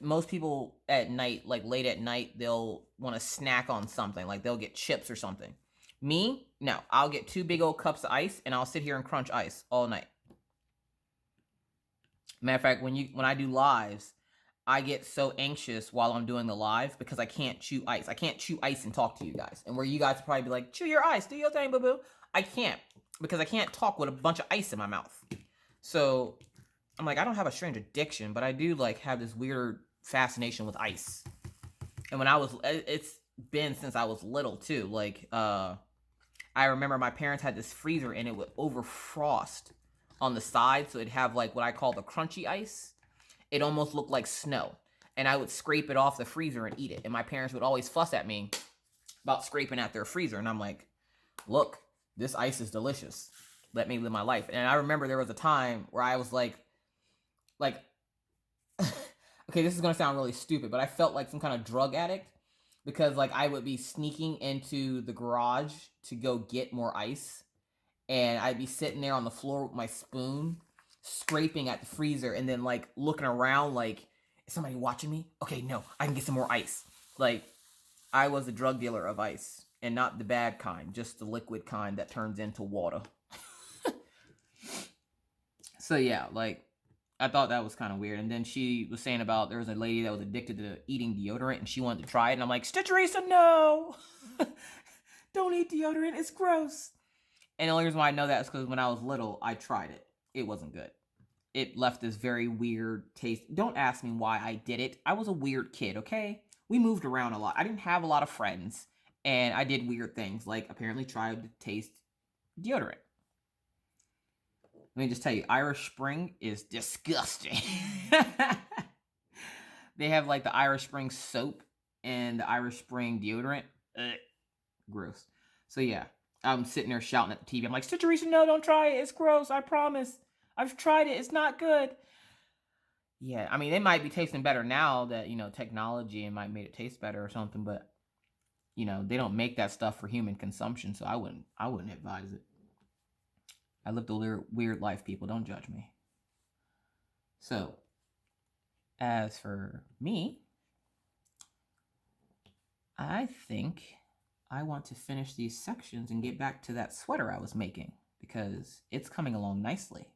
most people at night, like late at night, they'll want to snack on something. Like they'll get chips or something. Me, no. I'll get 2 big old cups of ice and I'll sit here and crunch ice all night. Matter of fact, when I do lives, I get so anxious while I'm doing the live because I can't chew ice. I can't chew ice and talk to you guys. And where you guys probably be like, chew your ice, do your thing, boo-boo. I can't because I can't talk with a bunch of ice in my mouth. So I'm like, I don't have a strange addiction, but I do like have this weird fascination with ice. And it's been since I was little too. Like, I remember my parents had this freezer and it would overfrost on the side. So it'd have like what I call the crunchy ice. It almost looked like snow. And I would scrape it off the freezer and eat it. And my parents would always fuss at me about scraping at their freezer. And I'm like, look, this ice is delicious. Let me live my life. And I remember there was a time where I was like, okay, this is going to sound really stupid, but I felt like some kind of drug addict because like I would be sneaking into the garage to go get more ice. And I'd be sitting there on the floor with my spoon, scraping at the freezer and then like looking around like, is somebody watching me? Okay, no, I can get some more ice. Like I was a drug dealer of ice and not the bad kind, just the liquid kind that turns into water. So yeah, like I thought that was kind of weird. And then she was saying about there was a lady that was addicted to eating deodorant and she wanted to try it. And I'm like, Stitcherisa, no, don't eat deodorant. It's gross. And the only reason why I know that is because when I was little, I tried it. It wasn't good. It left this very weird taste. Don't ask me why I did it. I was a weird kid, okay? We moved around a lot. I didn't have a lot of friends. And I did weird things, like apparently tried to taste deodorant. Let me just tell you, Irish Spring is disgusting. They have like the Irish Spring soap and the Irish Spring deodorant. Ugh, gross. So yeah, I'm sitting there shouting at the TV. I'm like, Stitcherisa, no, don't try it. It's gross. I promise. I've tried it. It's not good. Yeah, I mean, it might be tasting better now that, you know, technology and might make it taste better or something, but, you know, they don't make that stuff for human consumption, so I wouldn't advise it. I lived a weird life, people. Don't judge me. So, as for me, I think I want to finish these sections and get back to that sweater I was making because it's coming along nicely.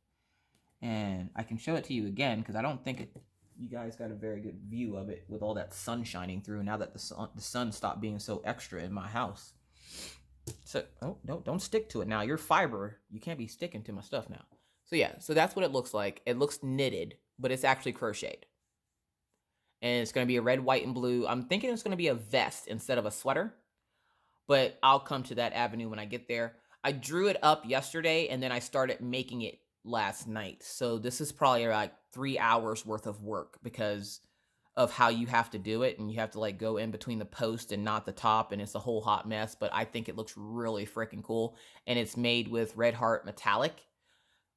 And I can show it to you again because I don't think you guys got a very good view of it with all that sun shining through now that the sun stopped being so extra in my house. So, don't stick to it now. You're fiber. You can't be sticking to my stuff now. So yeah, so that's what it looks like. It looks knitted, but it's actually crocheted. And it's going to be a red, white, and blue. I'm thinking it's going to be a vest instead of a sweater. But I'll come to that avenue when I get there. I drew it up yesterday, and then I started making it last night. So this is probably like 3 hours worth of work because of how you have to do it. And you have to like go in between the post and not the top. And it's a whole hot mess. But I think it looks really freaking cool. And it's made with Red Heart Metallic.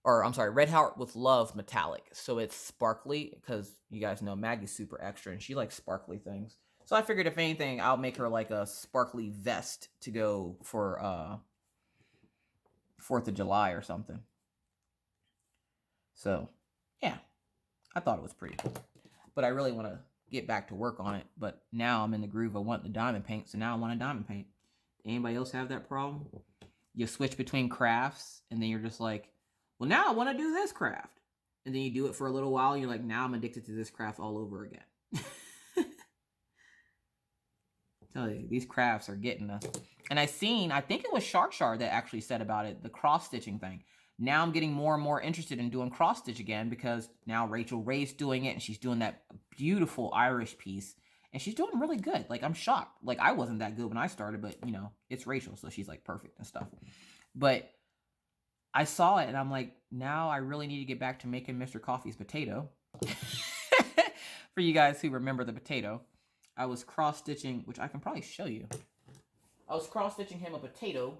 Or I'm sorry, Red Heart with Love Metallic. So it's sparkly because you guys know Maggie's super extra and she likes sparkly things. So I figured if anything, I'll make her like a sparkly vest to go for 4th of July or something. So, yeah, I thought it was pretty cool. But I really want to get back to work on it. But now I'm in the groove. I want the diamond paint, so now I want a diamond paint. Anybody else have that problem? You switch between crafts, and then you're just like, well, now I want to do this craft. And then you do it for a little while, and you're like, now I'm addicted to this craft all over again. Tell you, these crafts are getting us. And I think it was Shark that actually said about it, the cross stitching thing. Now I'm getting more and more interested in doing cross stitch again because now Rachel Ray's doing it and she's doing that beautiful Irish piece and she's doing really good. Like, I'm shocked. Like, I wasn't that good when I started, but you know, it's Rachel, so she's like perfect and stuff. But I saw it and I'm like, now I really need to get back to making Mr. Coffee's potato. For you guys who remember the potato, I was cross stitching, which I can probably show you. I was cross stitching him a potato.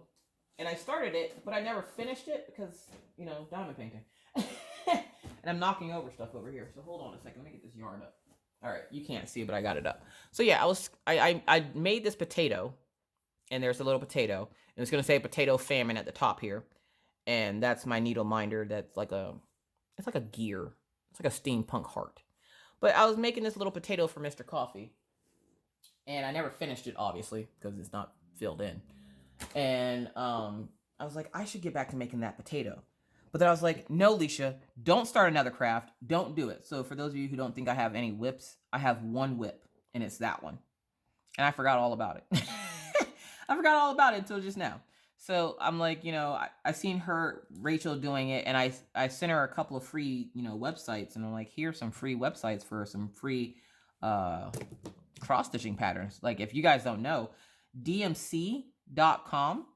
And I started it, but I never finished it because, you know, diamond painting. And I'm knocking over stuff over here. So hold on a second. Let me get this yarn up. All right, you can't see, but I got it up. So yeah, I made this potato, and there's a little potato, and it's gonna say potato famine at the top here, and that's my needle minder. That's like it's like a gear. It's like a steampunk heart. But I was making this little potato for Mr. Coffee, and I never finished it, obviously, because it's not filled in. And I was like, I should get back to making that potato. But then I was like, no, Leisha, don't start another craft. Don't do it. So for those of you who don't think I have any WIPs, I have one WIP, and it's that one. And I forgot all about it. I forgot all about it until just now. So I'm like, you know, I seen Rachel doing it, and I sent her a couple of free, you know, websites. And I'm like, here's some free websites for some free cross-stitching patterns. Like, if you guys don't know, DMC.com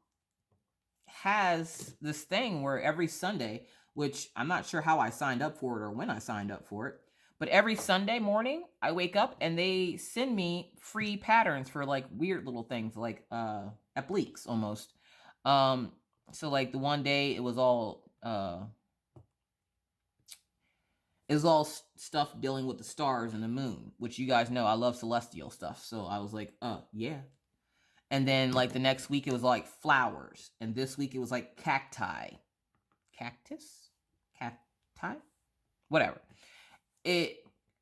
has this thing where every Sunday, which I'm not sure how I signed up for it or when I signed up for it, but every Sunday morning I wake up and they send me free patterns for like weird little things, like appliques almost. So like the one day it was all stuff dealing with the stars and the moon, which you guys know I love celestial stuff. So I was like, yeah. And then like the next week it was like flowers. And this week it was like cacti. Cactus? Cacti? Whatever. And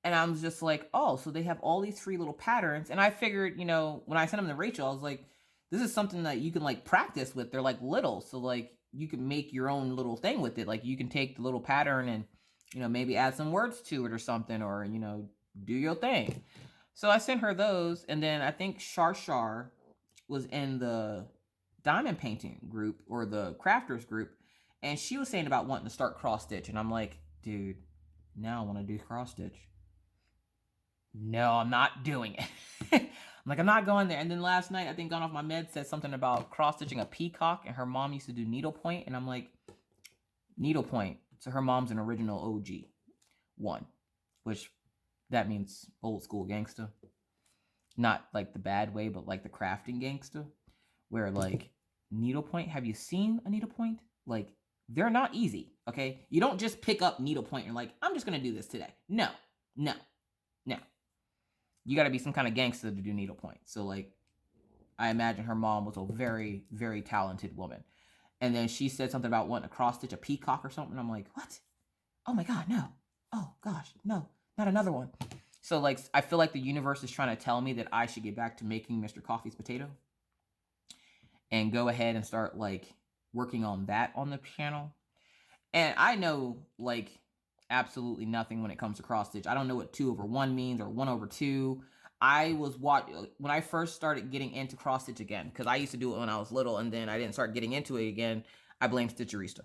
I was just like, oh, so they have all these free little patterns. And I figured, you know, when I sent them to Rachel, I was like, this is something that you can like practice with. They're like little. So like you can make your own little thing with it. Like you can take the little pattern and, you know, maybe add some words to it or something, or, you know, do your thing. So I sent her those. And then I think Shar was in the diamond painting group or the crafters group, and she was saying about wanting to start cross stitch, and I'm like, dude, now I want to do cross stitch. No, I'm not doing it. I'm like, I'm not going there. And then last night, I think Gone Off My Med said something about cross stitching a peacock, and her mom used to do needlepoint, and I'm like, needlepoint. So her mom's an original OG one, which that means old school gangsta. Not like the bad way, but like the crafting gangsta, where like needlepoint. Have you seen a needlepoint? Like, they're not easy, okay? You don't just pick up needlepoint and like, I'm just gonna do this today. No. You gotta be some kind of gangster to do needlepoint. So like, I imagine her mom was a very, very talented woman. And then she said something about wanting to cross stitch a peacock or something. I'm like, what? Oh my God, no. Oh gosh, no, not another one. So like, I feel like the universe is trying to tell me that I should get back to making Mr. Coffee's potato and go ahead and start like working on that on the channel. And I know like absolutely nothing when it comes to cross stitch. I don't know what 2/1 means or 1/2. I was when I first started getting into cross stitch again, because I used to do it when I was little and then I didn't start getting into it again. I blame Stitcherista.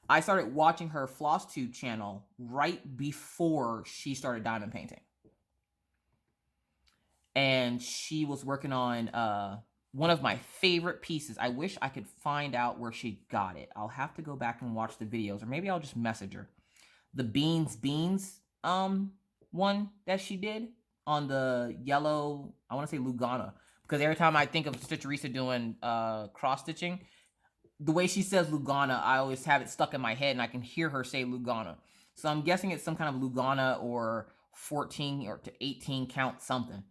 I started watching her FlossTube channel right before she started diamond painting. And she was working on one of my favorite pieces. I wish I could find out where she got it. I'll have to go back and watch the videos, or maybe I'll just message her. The beans one that she did on the yellow, I want to say Lugana, because every time I think of Stitcherista doing cross stitching, the way she says Lugana, I always have it stuck in my head and I can hear her say Lugana. So I'm guessing it's some kind of Lugana or 14 or to 18 count something.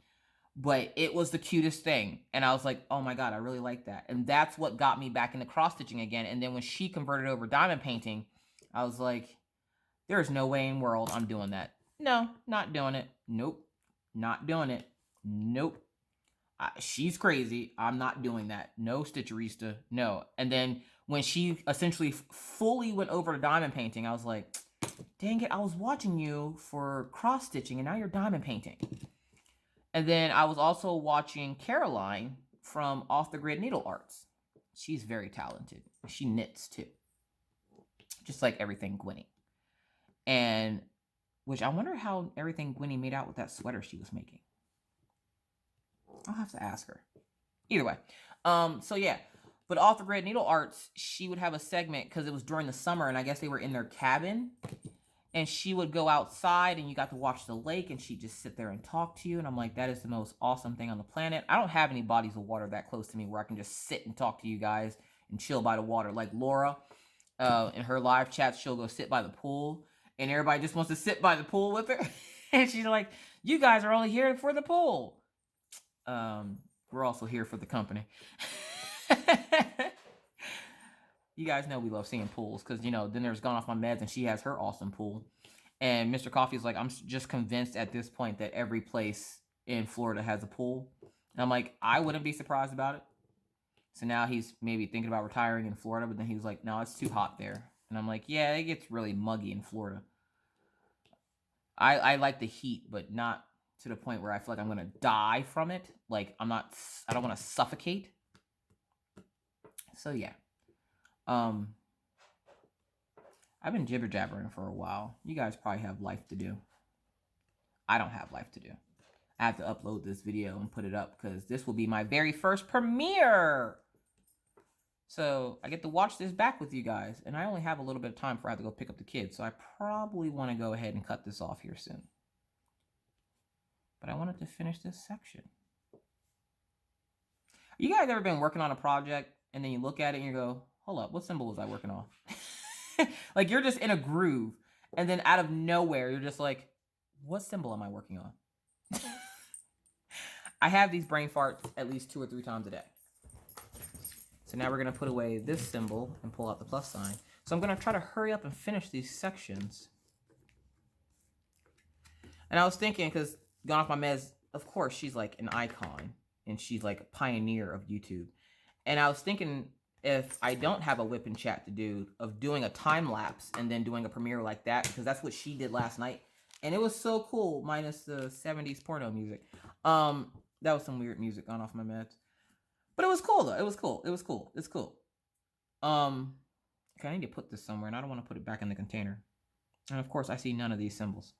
But it was the cutest thing. And I was like, oh my God, I really like that. And that's what got me back into cross-stitching again. And then when she converted over diamond painting, I was like, there's no way in the world I'm doing that. No, not doing it. Nope. Not doing it. Nope. She's crazy. I'm not doing that. No, Stitcherista. No. And then when she essentially fully went over to diamond painting, I was like, dang it, I was watching you for cross-stitching and now you're diamond painting. And then I was also watching Caroline from Off the Grid Needle Arts. She's very talented. She knits too. Just like Everything Gwynny. And which I wonder how Everything Gwynny made out with that sweater she was making. I'll have to ask her. Either way. So yeah. But Off the Grid Needle Arts, she would have a segment because it was during the summer and I guess they were in their cabin. And she would go outside and you got to watch the lake and she'd just sit there and talk to you. And I'm like, that is the most awesome thing on the planet. I don't have any bodies of water that close to me where I can just sit and talk to you guys and chill by the water. Like Laura, in her live chats, she'll go sit by the pool. And everybody just wants to sit by the pool with her. And she's like, you guys are only here for the pool. We're also here for the company. You guys know we love seeing pools because, you know, then there's Gone Off My Meds and she has her awesome pool. And Mr. Coffee's like, I'm just convinced at this point that every place in Florida has a pool. And I'm like, I wouldn't be surprised about it. So now he's maybe thinking about retiring in Florida, but then he was like, no, it's too hot there. And I'm like, yeah, it gets really muggy in Florida. I like the heat, but not to the point where I feel like I'm going to die from it. Like, I don't want to suffocate. So yeah. I've been jibber jabbering for a while. You guys probably have life to do. I don't have life to do. I have to upload this video and put it up because this will be my very first premiere. So I get to watch this back with you guys. And I only have a little bit of time before I have to go pick up the kids. So I probably want to go ahead and cut this off here soon. But I wanted to finish this section. You guys ever been working on a project and then you look at it and you go, hold up, what symbol was I working on? Like you're just in a groove. And then out of nowhere, you're just like, what symbol am I working on? I have these brain farts at least 2 or 3 times a day. So now we're going to put away this symbol and pull out the plus sign. So I'm going to try to hurry up and finish these sections. And I was thinking, because Gone Off My Meds, of course, she's like an icon. And she's like a pioneer of YouTube. And I was thinking, if I don't have a WIP Chat to do, of doing a time lapse and then doing a premiere like that. Because that's what she did last night. And it was so cool, minus the 70s porno music. That was some weird music Gone Off My Meds. But it was cool, though. It was cool. It was cool. It's cool. Okay, I need to put this somewhere, and I don't want to put it back in the container. And, of course, I see none of these symbols.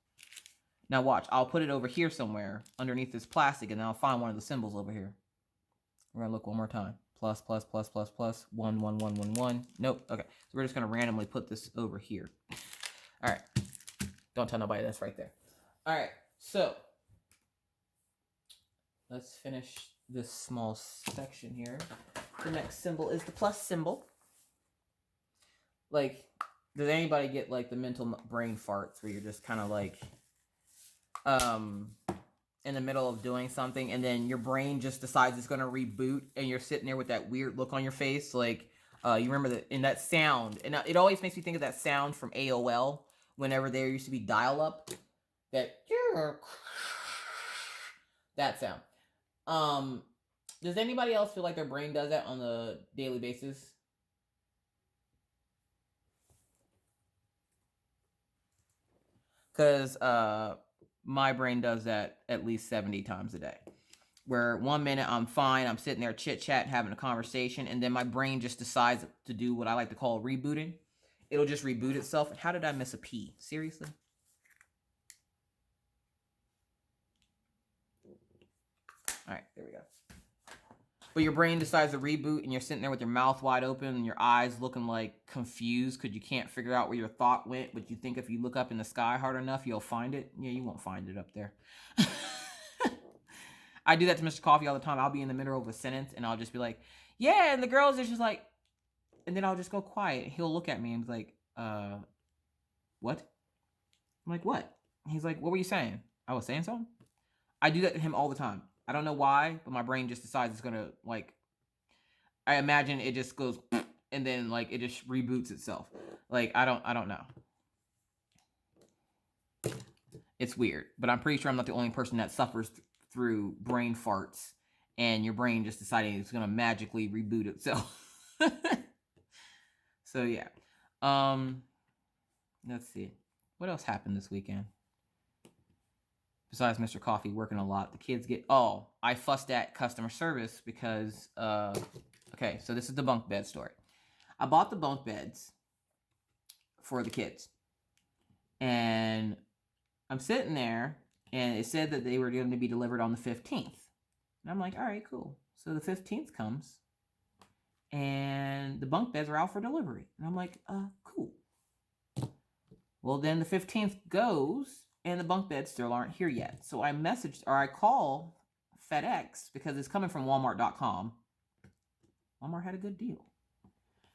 Now, watch. I'll put it over here somewhere, underneath this plastic, and then I'll find one of the symbols over here. We're going to look one more time. Plus, plus, plus, plus, plus. 1, 1, 1, 1, 1. Nope. Okay, so we're just going to randomly put this over here. All right. Don't tell nobody that's right there. All right, so let's finish this small section here. The next symbol is the plus symbol. Like, does anybody get like the mental brain farts where you're just kind of like in the middle of doing something and then your brain just decides it's going to reboot and you're sitting there with that weird look on your face? Like, you remember in that sound, and it always makes me think of that sound from AOL whenever there used to be dial-up. That sound. Does anybody else feel like their brain does that on a daily basis? Because my brain does that at least 70 times a day. Where 1 minute I'm fine, I'm sitting there chit-chat, having a conversation, and then my brain just decides to do what I like to call rebooting. It'll just reboot itself. And how did I miss a P? Seriously? All right, there we go. But your brain decides to reboot and you're sitting there with your mouth wide open and your eyes looking like confused because you can't figure out where your thought went, but you think if you look up in the sky hard enough, you'll find it. Yeah, you won't find it up there. I do that to Mr. Coffee all the time. I'll be in the middle of a sentence and I'll just be like, yeah, and the girls are just like, and then I'll just go quiet. He'll look at me and be like, what? I'm like, what? He's like, what were you saying? I was saying something? I do that to him all the time. I don't know why, but my brain just decides it's gonna, like, I imagine it just goes, and then, like, it just reboots itself. Like, I don't know. It's weird, but I'm pretty sure I'm not the only person that suffers through brain farts, and your brain just deciding it's gonna magically reboot itself. So, yeah. Let's see. What else happened this weekend? besides Mr. Coffee working a lot, the kids get, oh, I fussed at customer service because, okay, so this is the bunk bed story. I bought the bunk beds for the kids. And I'm sitting there, and it said that they were going to be delivered on the 15th. And I'm like, all right, cool. So the 15th comes, and the bunk beds are out for delivery. And I'm like, cool. Well, then the 15th goes, and the bunk beds still aren't here yet. So I messaged, or I call FedEx, because it's coming from Walmart.com. Walmart had a good deal.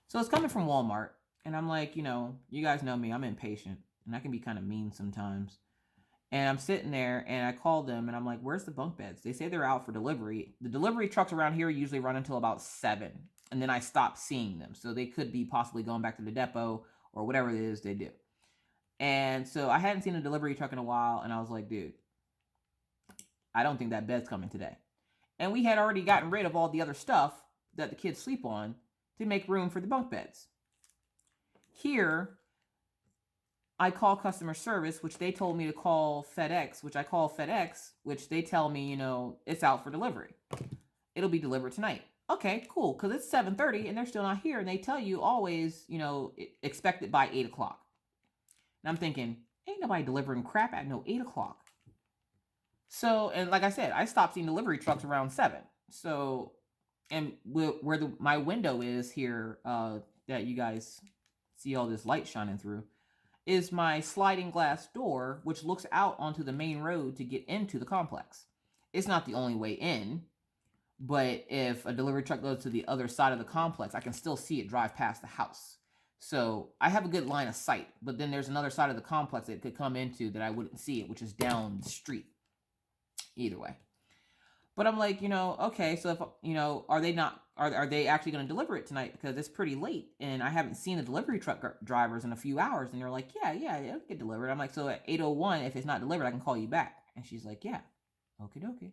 So it's coming from Walmart, and I'm like, you know, you guys know me, I'm impatient, and I can be kind of mean sometimes. And I'm sitting there, and I called them, and I'm like, where's the bunk beds? They say they're out for delivery. The delivery trucks around here usually run until about 7, and then I stop seeing them. So they could be possibly going back to the depot or whatever it is they do. And so I hadn't seen a delivery truck in a while, and I was like, dude, I don't think that bed's coming today. And we had already gotten rid of all the other stuff that the kids sleep on to make room for the bunk beds. Here, I call customer service, which they told me to call FedEx, which I call FedEx, which they tell me, you know, it's out for delivery. It'll be delivered tonight. Okay, cool, because it's 7:30 and they're still not here, and they tell you always, you know, expect it by 8 o'clock. And I'm thinking, ain't nobody delivering crap at no 8 o'clock. So, and like I said, I stopped seeing delivery trucks around 7. So, and where my window is here, that you guys see all this light shining through, is my sliding glass door, which looks out onto the main road to get into the complex. It's not the only way in, but if a delivery truck goes to the other side of the complex, I can still see it drive past the house. So I have a good line of sight, but then there's another side of the complex that it could come into that I wouldn't see it, which is down the street. Either way. But I'm like, you know, okay, so if, you know, are they actually going to deliver it tonight? Because it's pretty late, and I haven't seen the delivery truck drivers in a few hours. And they're like, yeah, it'll get delivered. I'm like, so at 8:01, if it's not delivered, I can call you back. And she's like, yeah, okay.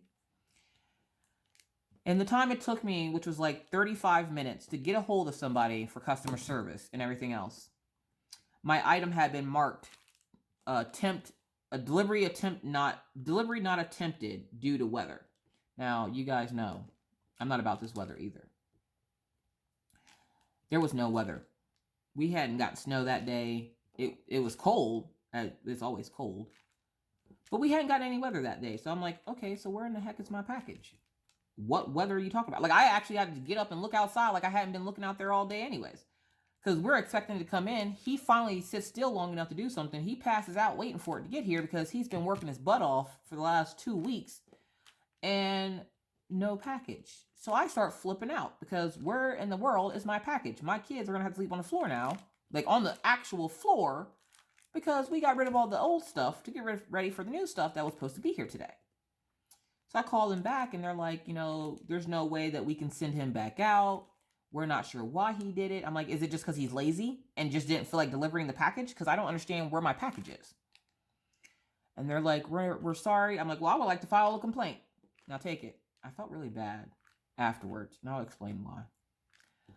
And the time it took me, which was like 35 minutes, to get a hold of somebody for customer service and everything else, my item had been marked delivery not attempted due to weather. Now, you guys know, I'm not about this weather either. There was no weather. We hadn't got snow that day. It was cold. It's always cold. But we hadn't got any weather that day. So I'm like, okay, so where in the heck is my package? What weather are you talking about? Like, I actually had to get up and look outside like I hadn't been looking out there all day anyways. Because we're expecting it to come in. He finally sits still long enough to do something. He passes out waiting for it to get here because he's been working his butt off for the last 2 weeks. And no package. So I start flipping out because where in the world is my package? My kids are going to have to sleep on the floor now. Like on the actual floor. Because we got rid of all the old stuff to get ready for the new stuff that was supposed to be here today. So I call them back and they're like, you know, there's no way that we can send him back out. We're not sure why he did it. I'm like, is it just because he's lazy and just didn't feel like delivering the package? Because I don't understand where my package is. And they're like, we're sorry. I'm like, well, I would like to file a complaint. Now take it. I felt really bad afterwards, and I'll explain why.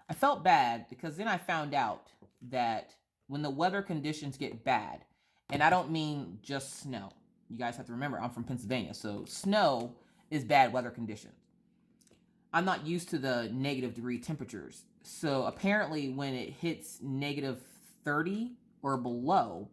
I felt bad because then I found out that when the weather conditions get bad, and I don't mean just snow. You guys have to remember, I'm from Pennsylvania, so snow is bad weather conditions. I'm not used to the negative degree temperatures. So apparently when it hits negative 30 or below,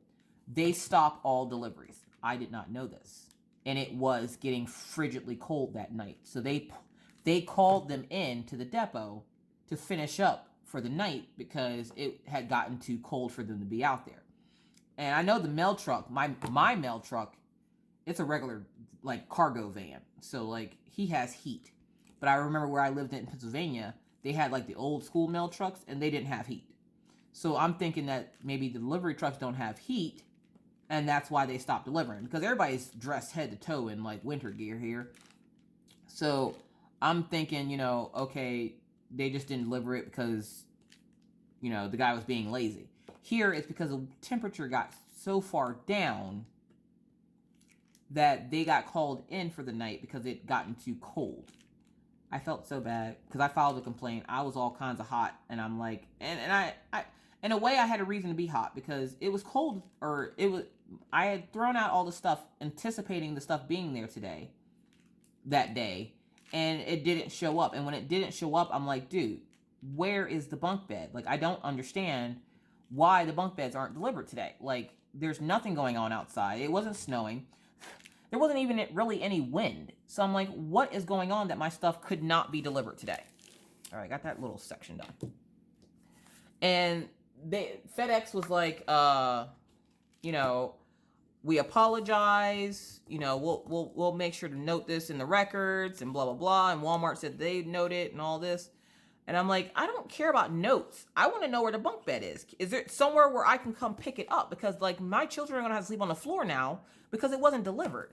they stop all deliveries. I did not know this. And it was getting frigidly cold that night. So they called them in to the depot to finish up for the night because it had gotten too cold for them to be out there. And I know the mail truck, my mail truck, it's a regular like cargo van. So like he has heat. But I remember where I lived in Pennsylvania, they had like the old school mail trucks and they didn't have heat. So I'm thinking that maybe the delivery trucks don't have heat and that's why they stopped delivering. Because everybody's dressed head to toe in like winter gear here. So I'm thinking, you know, okay, they just didn't deliver it because, you know, the guy was being lazy. Here it's because the temperature got so far down that they got called in for the night because it gotten too cold. I felt so bad because I filed a complaint. I was all kinds of hot, and I'm like, and In a way, I had a reason to be hot because it was cold, or I had thrown out all the stuff anticipating the stuff being there that day, and it didn't show up. And when it didn't show up, I'm like, dude, where is the bunk bed? Like, I don't understand why the bunk beds aren't delivered today. Like, there's nothing going on outside. It wasn't snowing. There wasn't even really any wind. So I'm like, what is going on that my stuff could not be delivered today? All right, got that little section done. And FedEx was like, you know, we apologize. You know, we'll make sure to note this in the records and blah, blah, blah. And Walmart said they'd note it and all this. And I'm like, I don't care about notes. I want to know where the bunk bed is. Is there somewhere where I can come pick it up? Because, like, my children are going to have to sleep on the floor now because it wasn't delivered.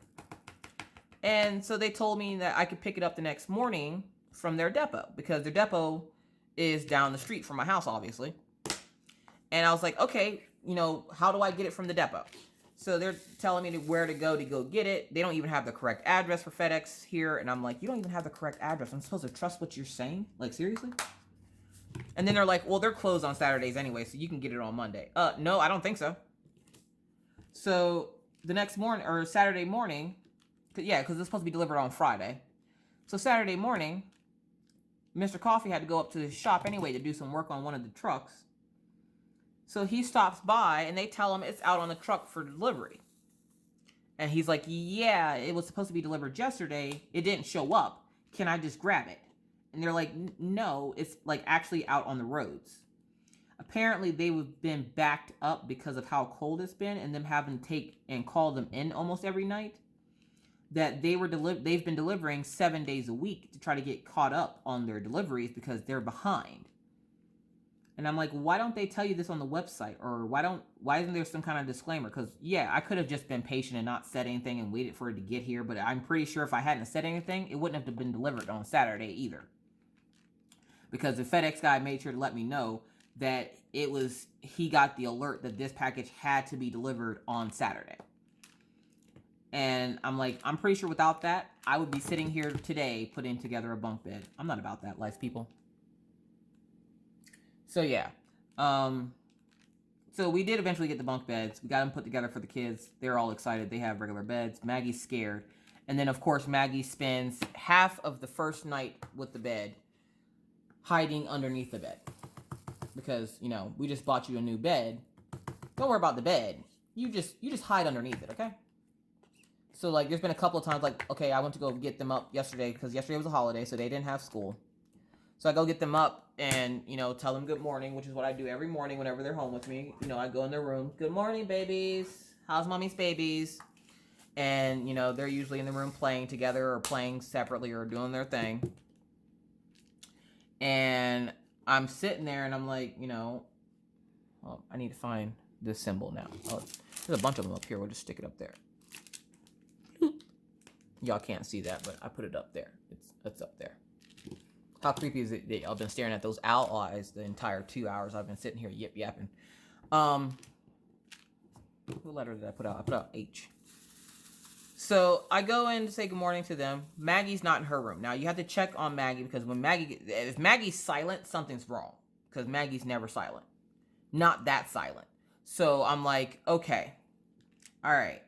And so they told me that I could pick it up the next morning from their depot, because their depot is down the street from my house, obviously. And I was like, okay, you know, how do I get it from the depot? So they're telling me where to go get it. They don't even have the correct address for FedEx here. And I'm like, you don't even have the correct address. I'm supposed to trust what you're saying? Like, seriously? And then they're like, well, they're closed on Saturdays anyway, so you can get it on Monday. No, I don't think so. So the next morning, or Saturday morning, because it's supposed to be delivered on Friday. So Saturday morning, Mr. Coffee had to go up to his shop anyway to do some work on one of the trucks. So he stops by, and they tell him it's out on the truck for delivery. And he's like, yeah, it was supposed to be delivered yesterday. It didn't show up. Can I just grab it? And they're like, no, it's like actually out on the roads. Apparently, they've been backed up because of how cold it's been, and them having to take and call them in almost every night. That they've been delivering 7 days a week to try to get caught up on their deliveries because they're behind. And I'm like, why don't they tell you this on the website? Or why isn't there some kind of disclaimer? Because, yeah, I could have just been patient and not said anything and waited for it to get here. But I'm pretty sure if I hadn't said anything, it wouldn't have been delivered on Saturday either. Because the FedEx guy made sure to let me know that he got the alert that this package had to be delivered on Saturday. And I'm like, I'm pretty sure without that, I would be sitting here today putting together a bunk bed. I'm not about that life, people. So, yeah. So we did eventually get the bunk beds. We got them put together for the kids. They're all excited. They have regular beds. Maggie's scared. And then, of course, Maggie spends half of the first night with the bed hiding underneath the bed. Because, you know, we just bought you a new bed. Don't worry about the bed. You just hide underneath it, okay? So, like, there's been a couple of times, like, okay, I went to go get them up yesterday because yesterday was a holiday, so they didn't have school. So I go get them up and, you know, tell them good morning, which is what I do every morning whenever they're home with me. You know, I go in their room. Good morning, babies. How's mommy's babies? And, you know, they're usually in the room playing together or playing separately or doing their thing. And I'm sitting there and I'm like, you know, oh, I need to find this symbol now. Oh, there's a bunch of them up here. We'll just stick it up there. Y'all can't see that, but I put it up there. It's up there. How creepy is it that I've been staring at those owl eyes the entire 2 hours I've been sitting here yip-yapping. What letter did I put out? I put out H. So I go in to say good morning to them. Maggie's not in her room. Now, you have to check on Maggie because if Maggie's silent, something's wrong. Because Maggie's never silent. Not that silent. So I'm like, okay. All right.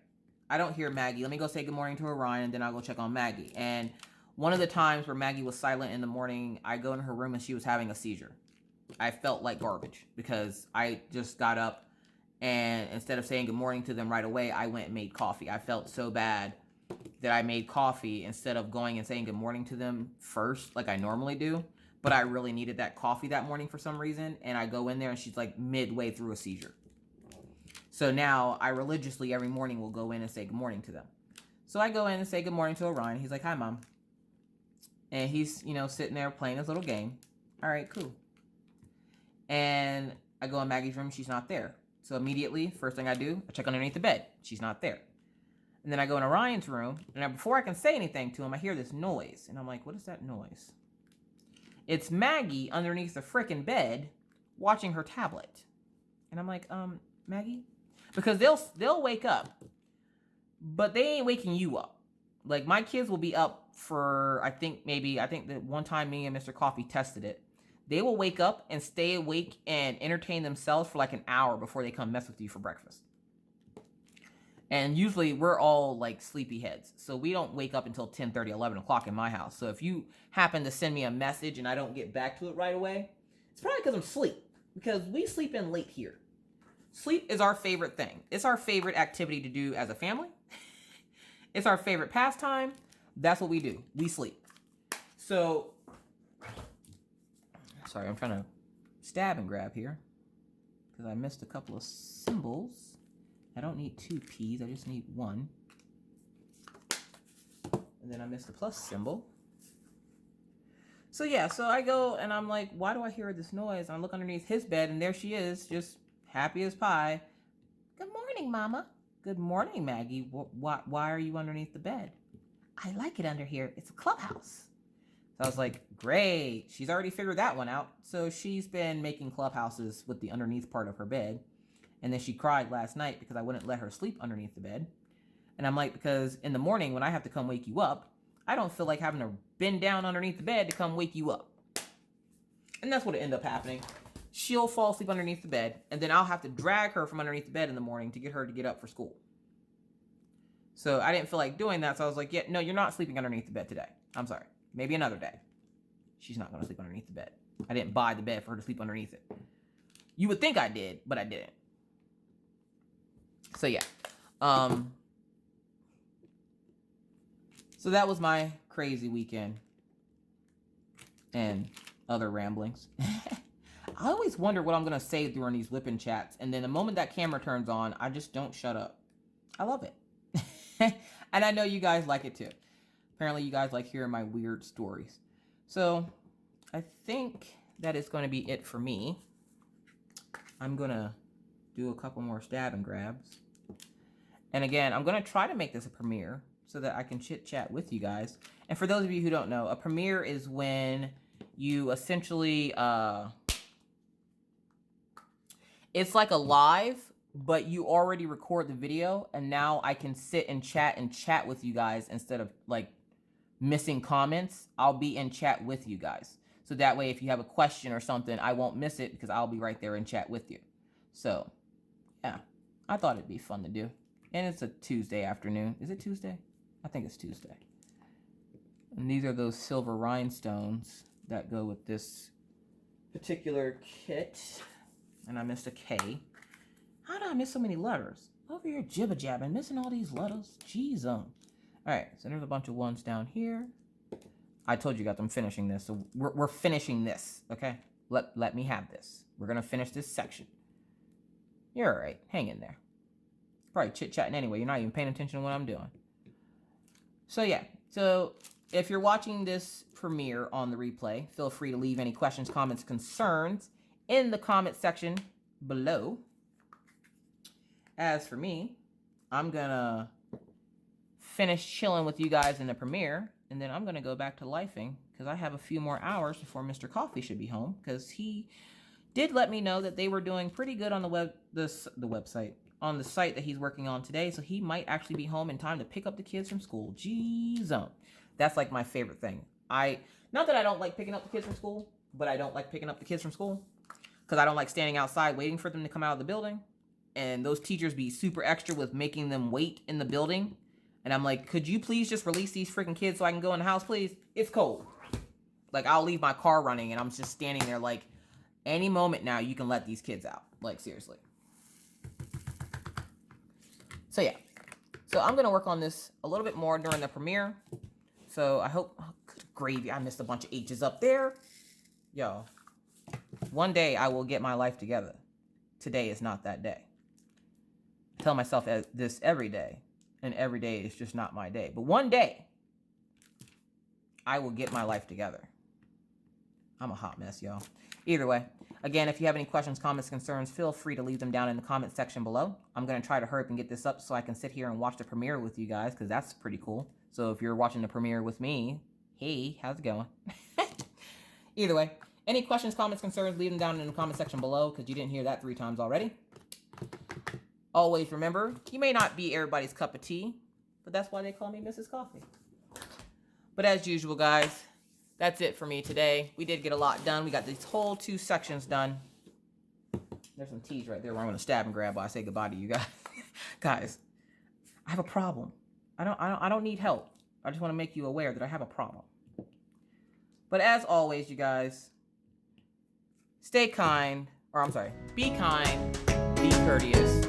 I don't hear Maggie. Let me go say good morning to Orion, and then I'll go check on Maggie. And one of the times where Maggie was silent in the morning, I go in her room and she was having a seizure. I felt like garbage because I just got up and instead of saying good morning to them right away, I went and made coffee. I felt so bad that I made coffee instead of going and saying good morning to them first like I normally do. But I really needed that coffee that morning for some reason. And I go in there and she's like midway through a seizure. So now I religiously every morning will go in and say good morning to them. So I go in and say good morning to Orion. He's like, hi, Mom. And he's, you know, sitting there playing his little game. All right, cool. And I go in Maggie's room. She's not there. So immediately, first thing I do, I check underneath the bed. She's not there. And then I go in Orion's room. And before I can say anything to him, I hear this noise. And I'm like, what is that noise? It's Maggie underneath the frickin' bed watching her tablet. And I'm like, Maggie? Because they'll wake up. But they ain't waking you up. Like, my kids will be up for, I think that one time me and Mr. Coffee tested it. They will wake up and stay awake and entertain themselves for like an hour before they come mess with you for breakfast. And usually we're all like sleepy heads. So we don't wake up until 10:30, 11 o'clock in my house. So if you happen to send me a message and I don't get back to it right away, it's probably because I'm asleep. Because we sleep in late here. Sleep is our favorite thing. It's our favorite activity to do as a family. It's our favorite pastime. That's what we do. We sleep. So, sorry, I'm trying to stab and grab here. Because I missed a couple of symbols. I don't need 2 P's, I just need 1. And then I missed the plus symbol. So yeah, so I go and I'm like, why do I hear this noise? And I look underneath his bed and there she is, just happy as pie. Good morning, Mama. Good morning, Maggie. Why are you underneath the bed? I like it under here. It's a clubhouse. So I was like, great. She's already figured that one out. So she's been making clubhouses with the underneath part of her bed. And then she cried last night because I wouldn't let her sleep underneath the bed. And I'm like, because in the morning when I have to come wake you up, I don't feel like having to bend down underneath the bed to come wake you up. And that's what ended up happening. She'll fall asleep underneath the bed, and then I'll have to drag her from underneath the bed in the morning to get her to get up for school. So I didn't feel like doing that, so I was like, yeah, no, you're not sleeping underneath the bed today. I'm sorry. Maybe another day. She's not going to sleep underneath the bed. I didn't buy the bed for her to sleep underneath it. You would think I did, but I didn't. So yeah. So that was my crazy weekend and other ramblings. I always wonder what I'm going to say during these WIP chats. And then the moment that camera turns on, I just don't shut up. I love it. And I know you guys like it too. Apparently you guys like hearing my weird stories. So I think that is going to be it for me. I'm going to do a couple more stab and grabs. And again, I'm going to try to make this a premiere so that I can chit chat with you guys. And for those of you who don't know, a premiere is when you essentially, it's like a live, but you already record the video, and now I can sit and chat with you guys instead of like missing comments. I'll be in chat with you guys. So that way, if you have a question or something, I won't miss it because I'll be right there in chat with you. So, yeah, I thought it'd be fun to do. And it's a Tuesday afternoon. Is it Tuesday? I think it's Tuesday. And these are those silver rhinestones that go with this particular kit. And I missed a K. How did I miss so many letters? Over here jibber-jabbing, missing all these letters. Jeez. All right, so there's a bunch of ones down here. I told you guys I'm finishing this, so we're finishing this, okay? Let me have this. We're going to finish this section. You're all right. Hang in there. Probably chit-chatting anyway. You're not even paying attention to what I'm doing. So, yeah. So, if you're watching this premiere on the replay, feel free to leave any questions, comments, concerns in the comment section below. As for me, I'm going to finish chilling with you guys in the premiere, and then I'm going to go back to lifing because I have a few more hours before Mr. Coffee should be home, because he did let me know that they were doing pretty good on the website, on the site that he's working on today, so he might actually be home in time to pick up the kids from school. Jeez. That's like my favorite thing. Not that I don't like picking up the kids from school, but I don't like picking up the kids from school because I don't like standing outside waiting for them to come out of the building. And those teachers be super extra with making them wait in the building. And I'm like, could you please just release these freaking kids so I can go in the house, please? It's cold. Like, I'll leave my car running and I'm just standing there like, any moment now you can let these kids out. Like, seriously. So, yeah. So, I'm going to work on this a little bit more during the premiere. So, I hope... Oh, good gravy. I missed a bunch of H's up there. Yo. One day I will get my life together. Today is not that day. I tell myself this every day. And every day is just not my day. But one day, I will get my life together. I'm a hot mess, y'all. Either way, again, if you have any questions, comments, concerns, feel free to leave them down in the comment section below. I'm going to try to hurry up and get this up so I can sit here and watch the premiere with you guys, because that's pretty cool. So if you're watching the premiere with me, hey, how's it going? Either way, any questions, comments, concerns, leave them down in the comment section below, because you didn't hear that 3 times already. Always remember, you may not be everybody's cup of tea, but that's why they call me Mrs. Coffee. But as usual, guys, that's it for me today. We did get a lot done. We got these whole 2 sections done. There's some teas right there where I'm gonna stab and grab while I say goodbye to you guys. Guys, I have a problem. I don't need help. I just want to make you aware that I have a problem. But as always, you guys, stay kind, or I'm sorry, be kind, be courteous,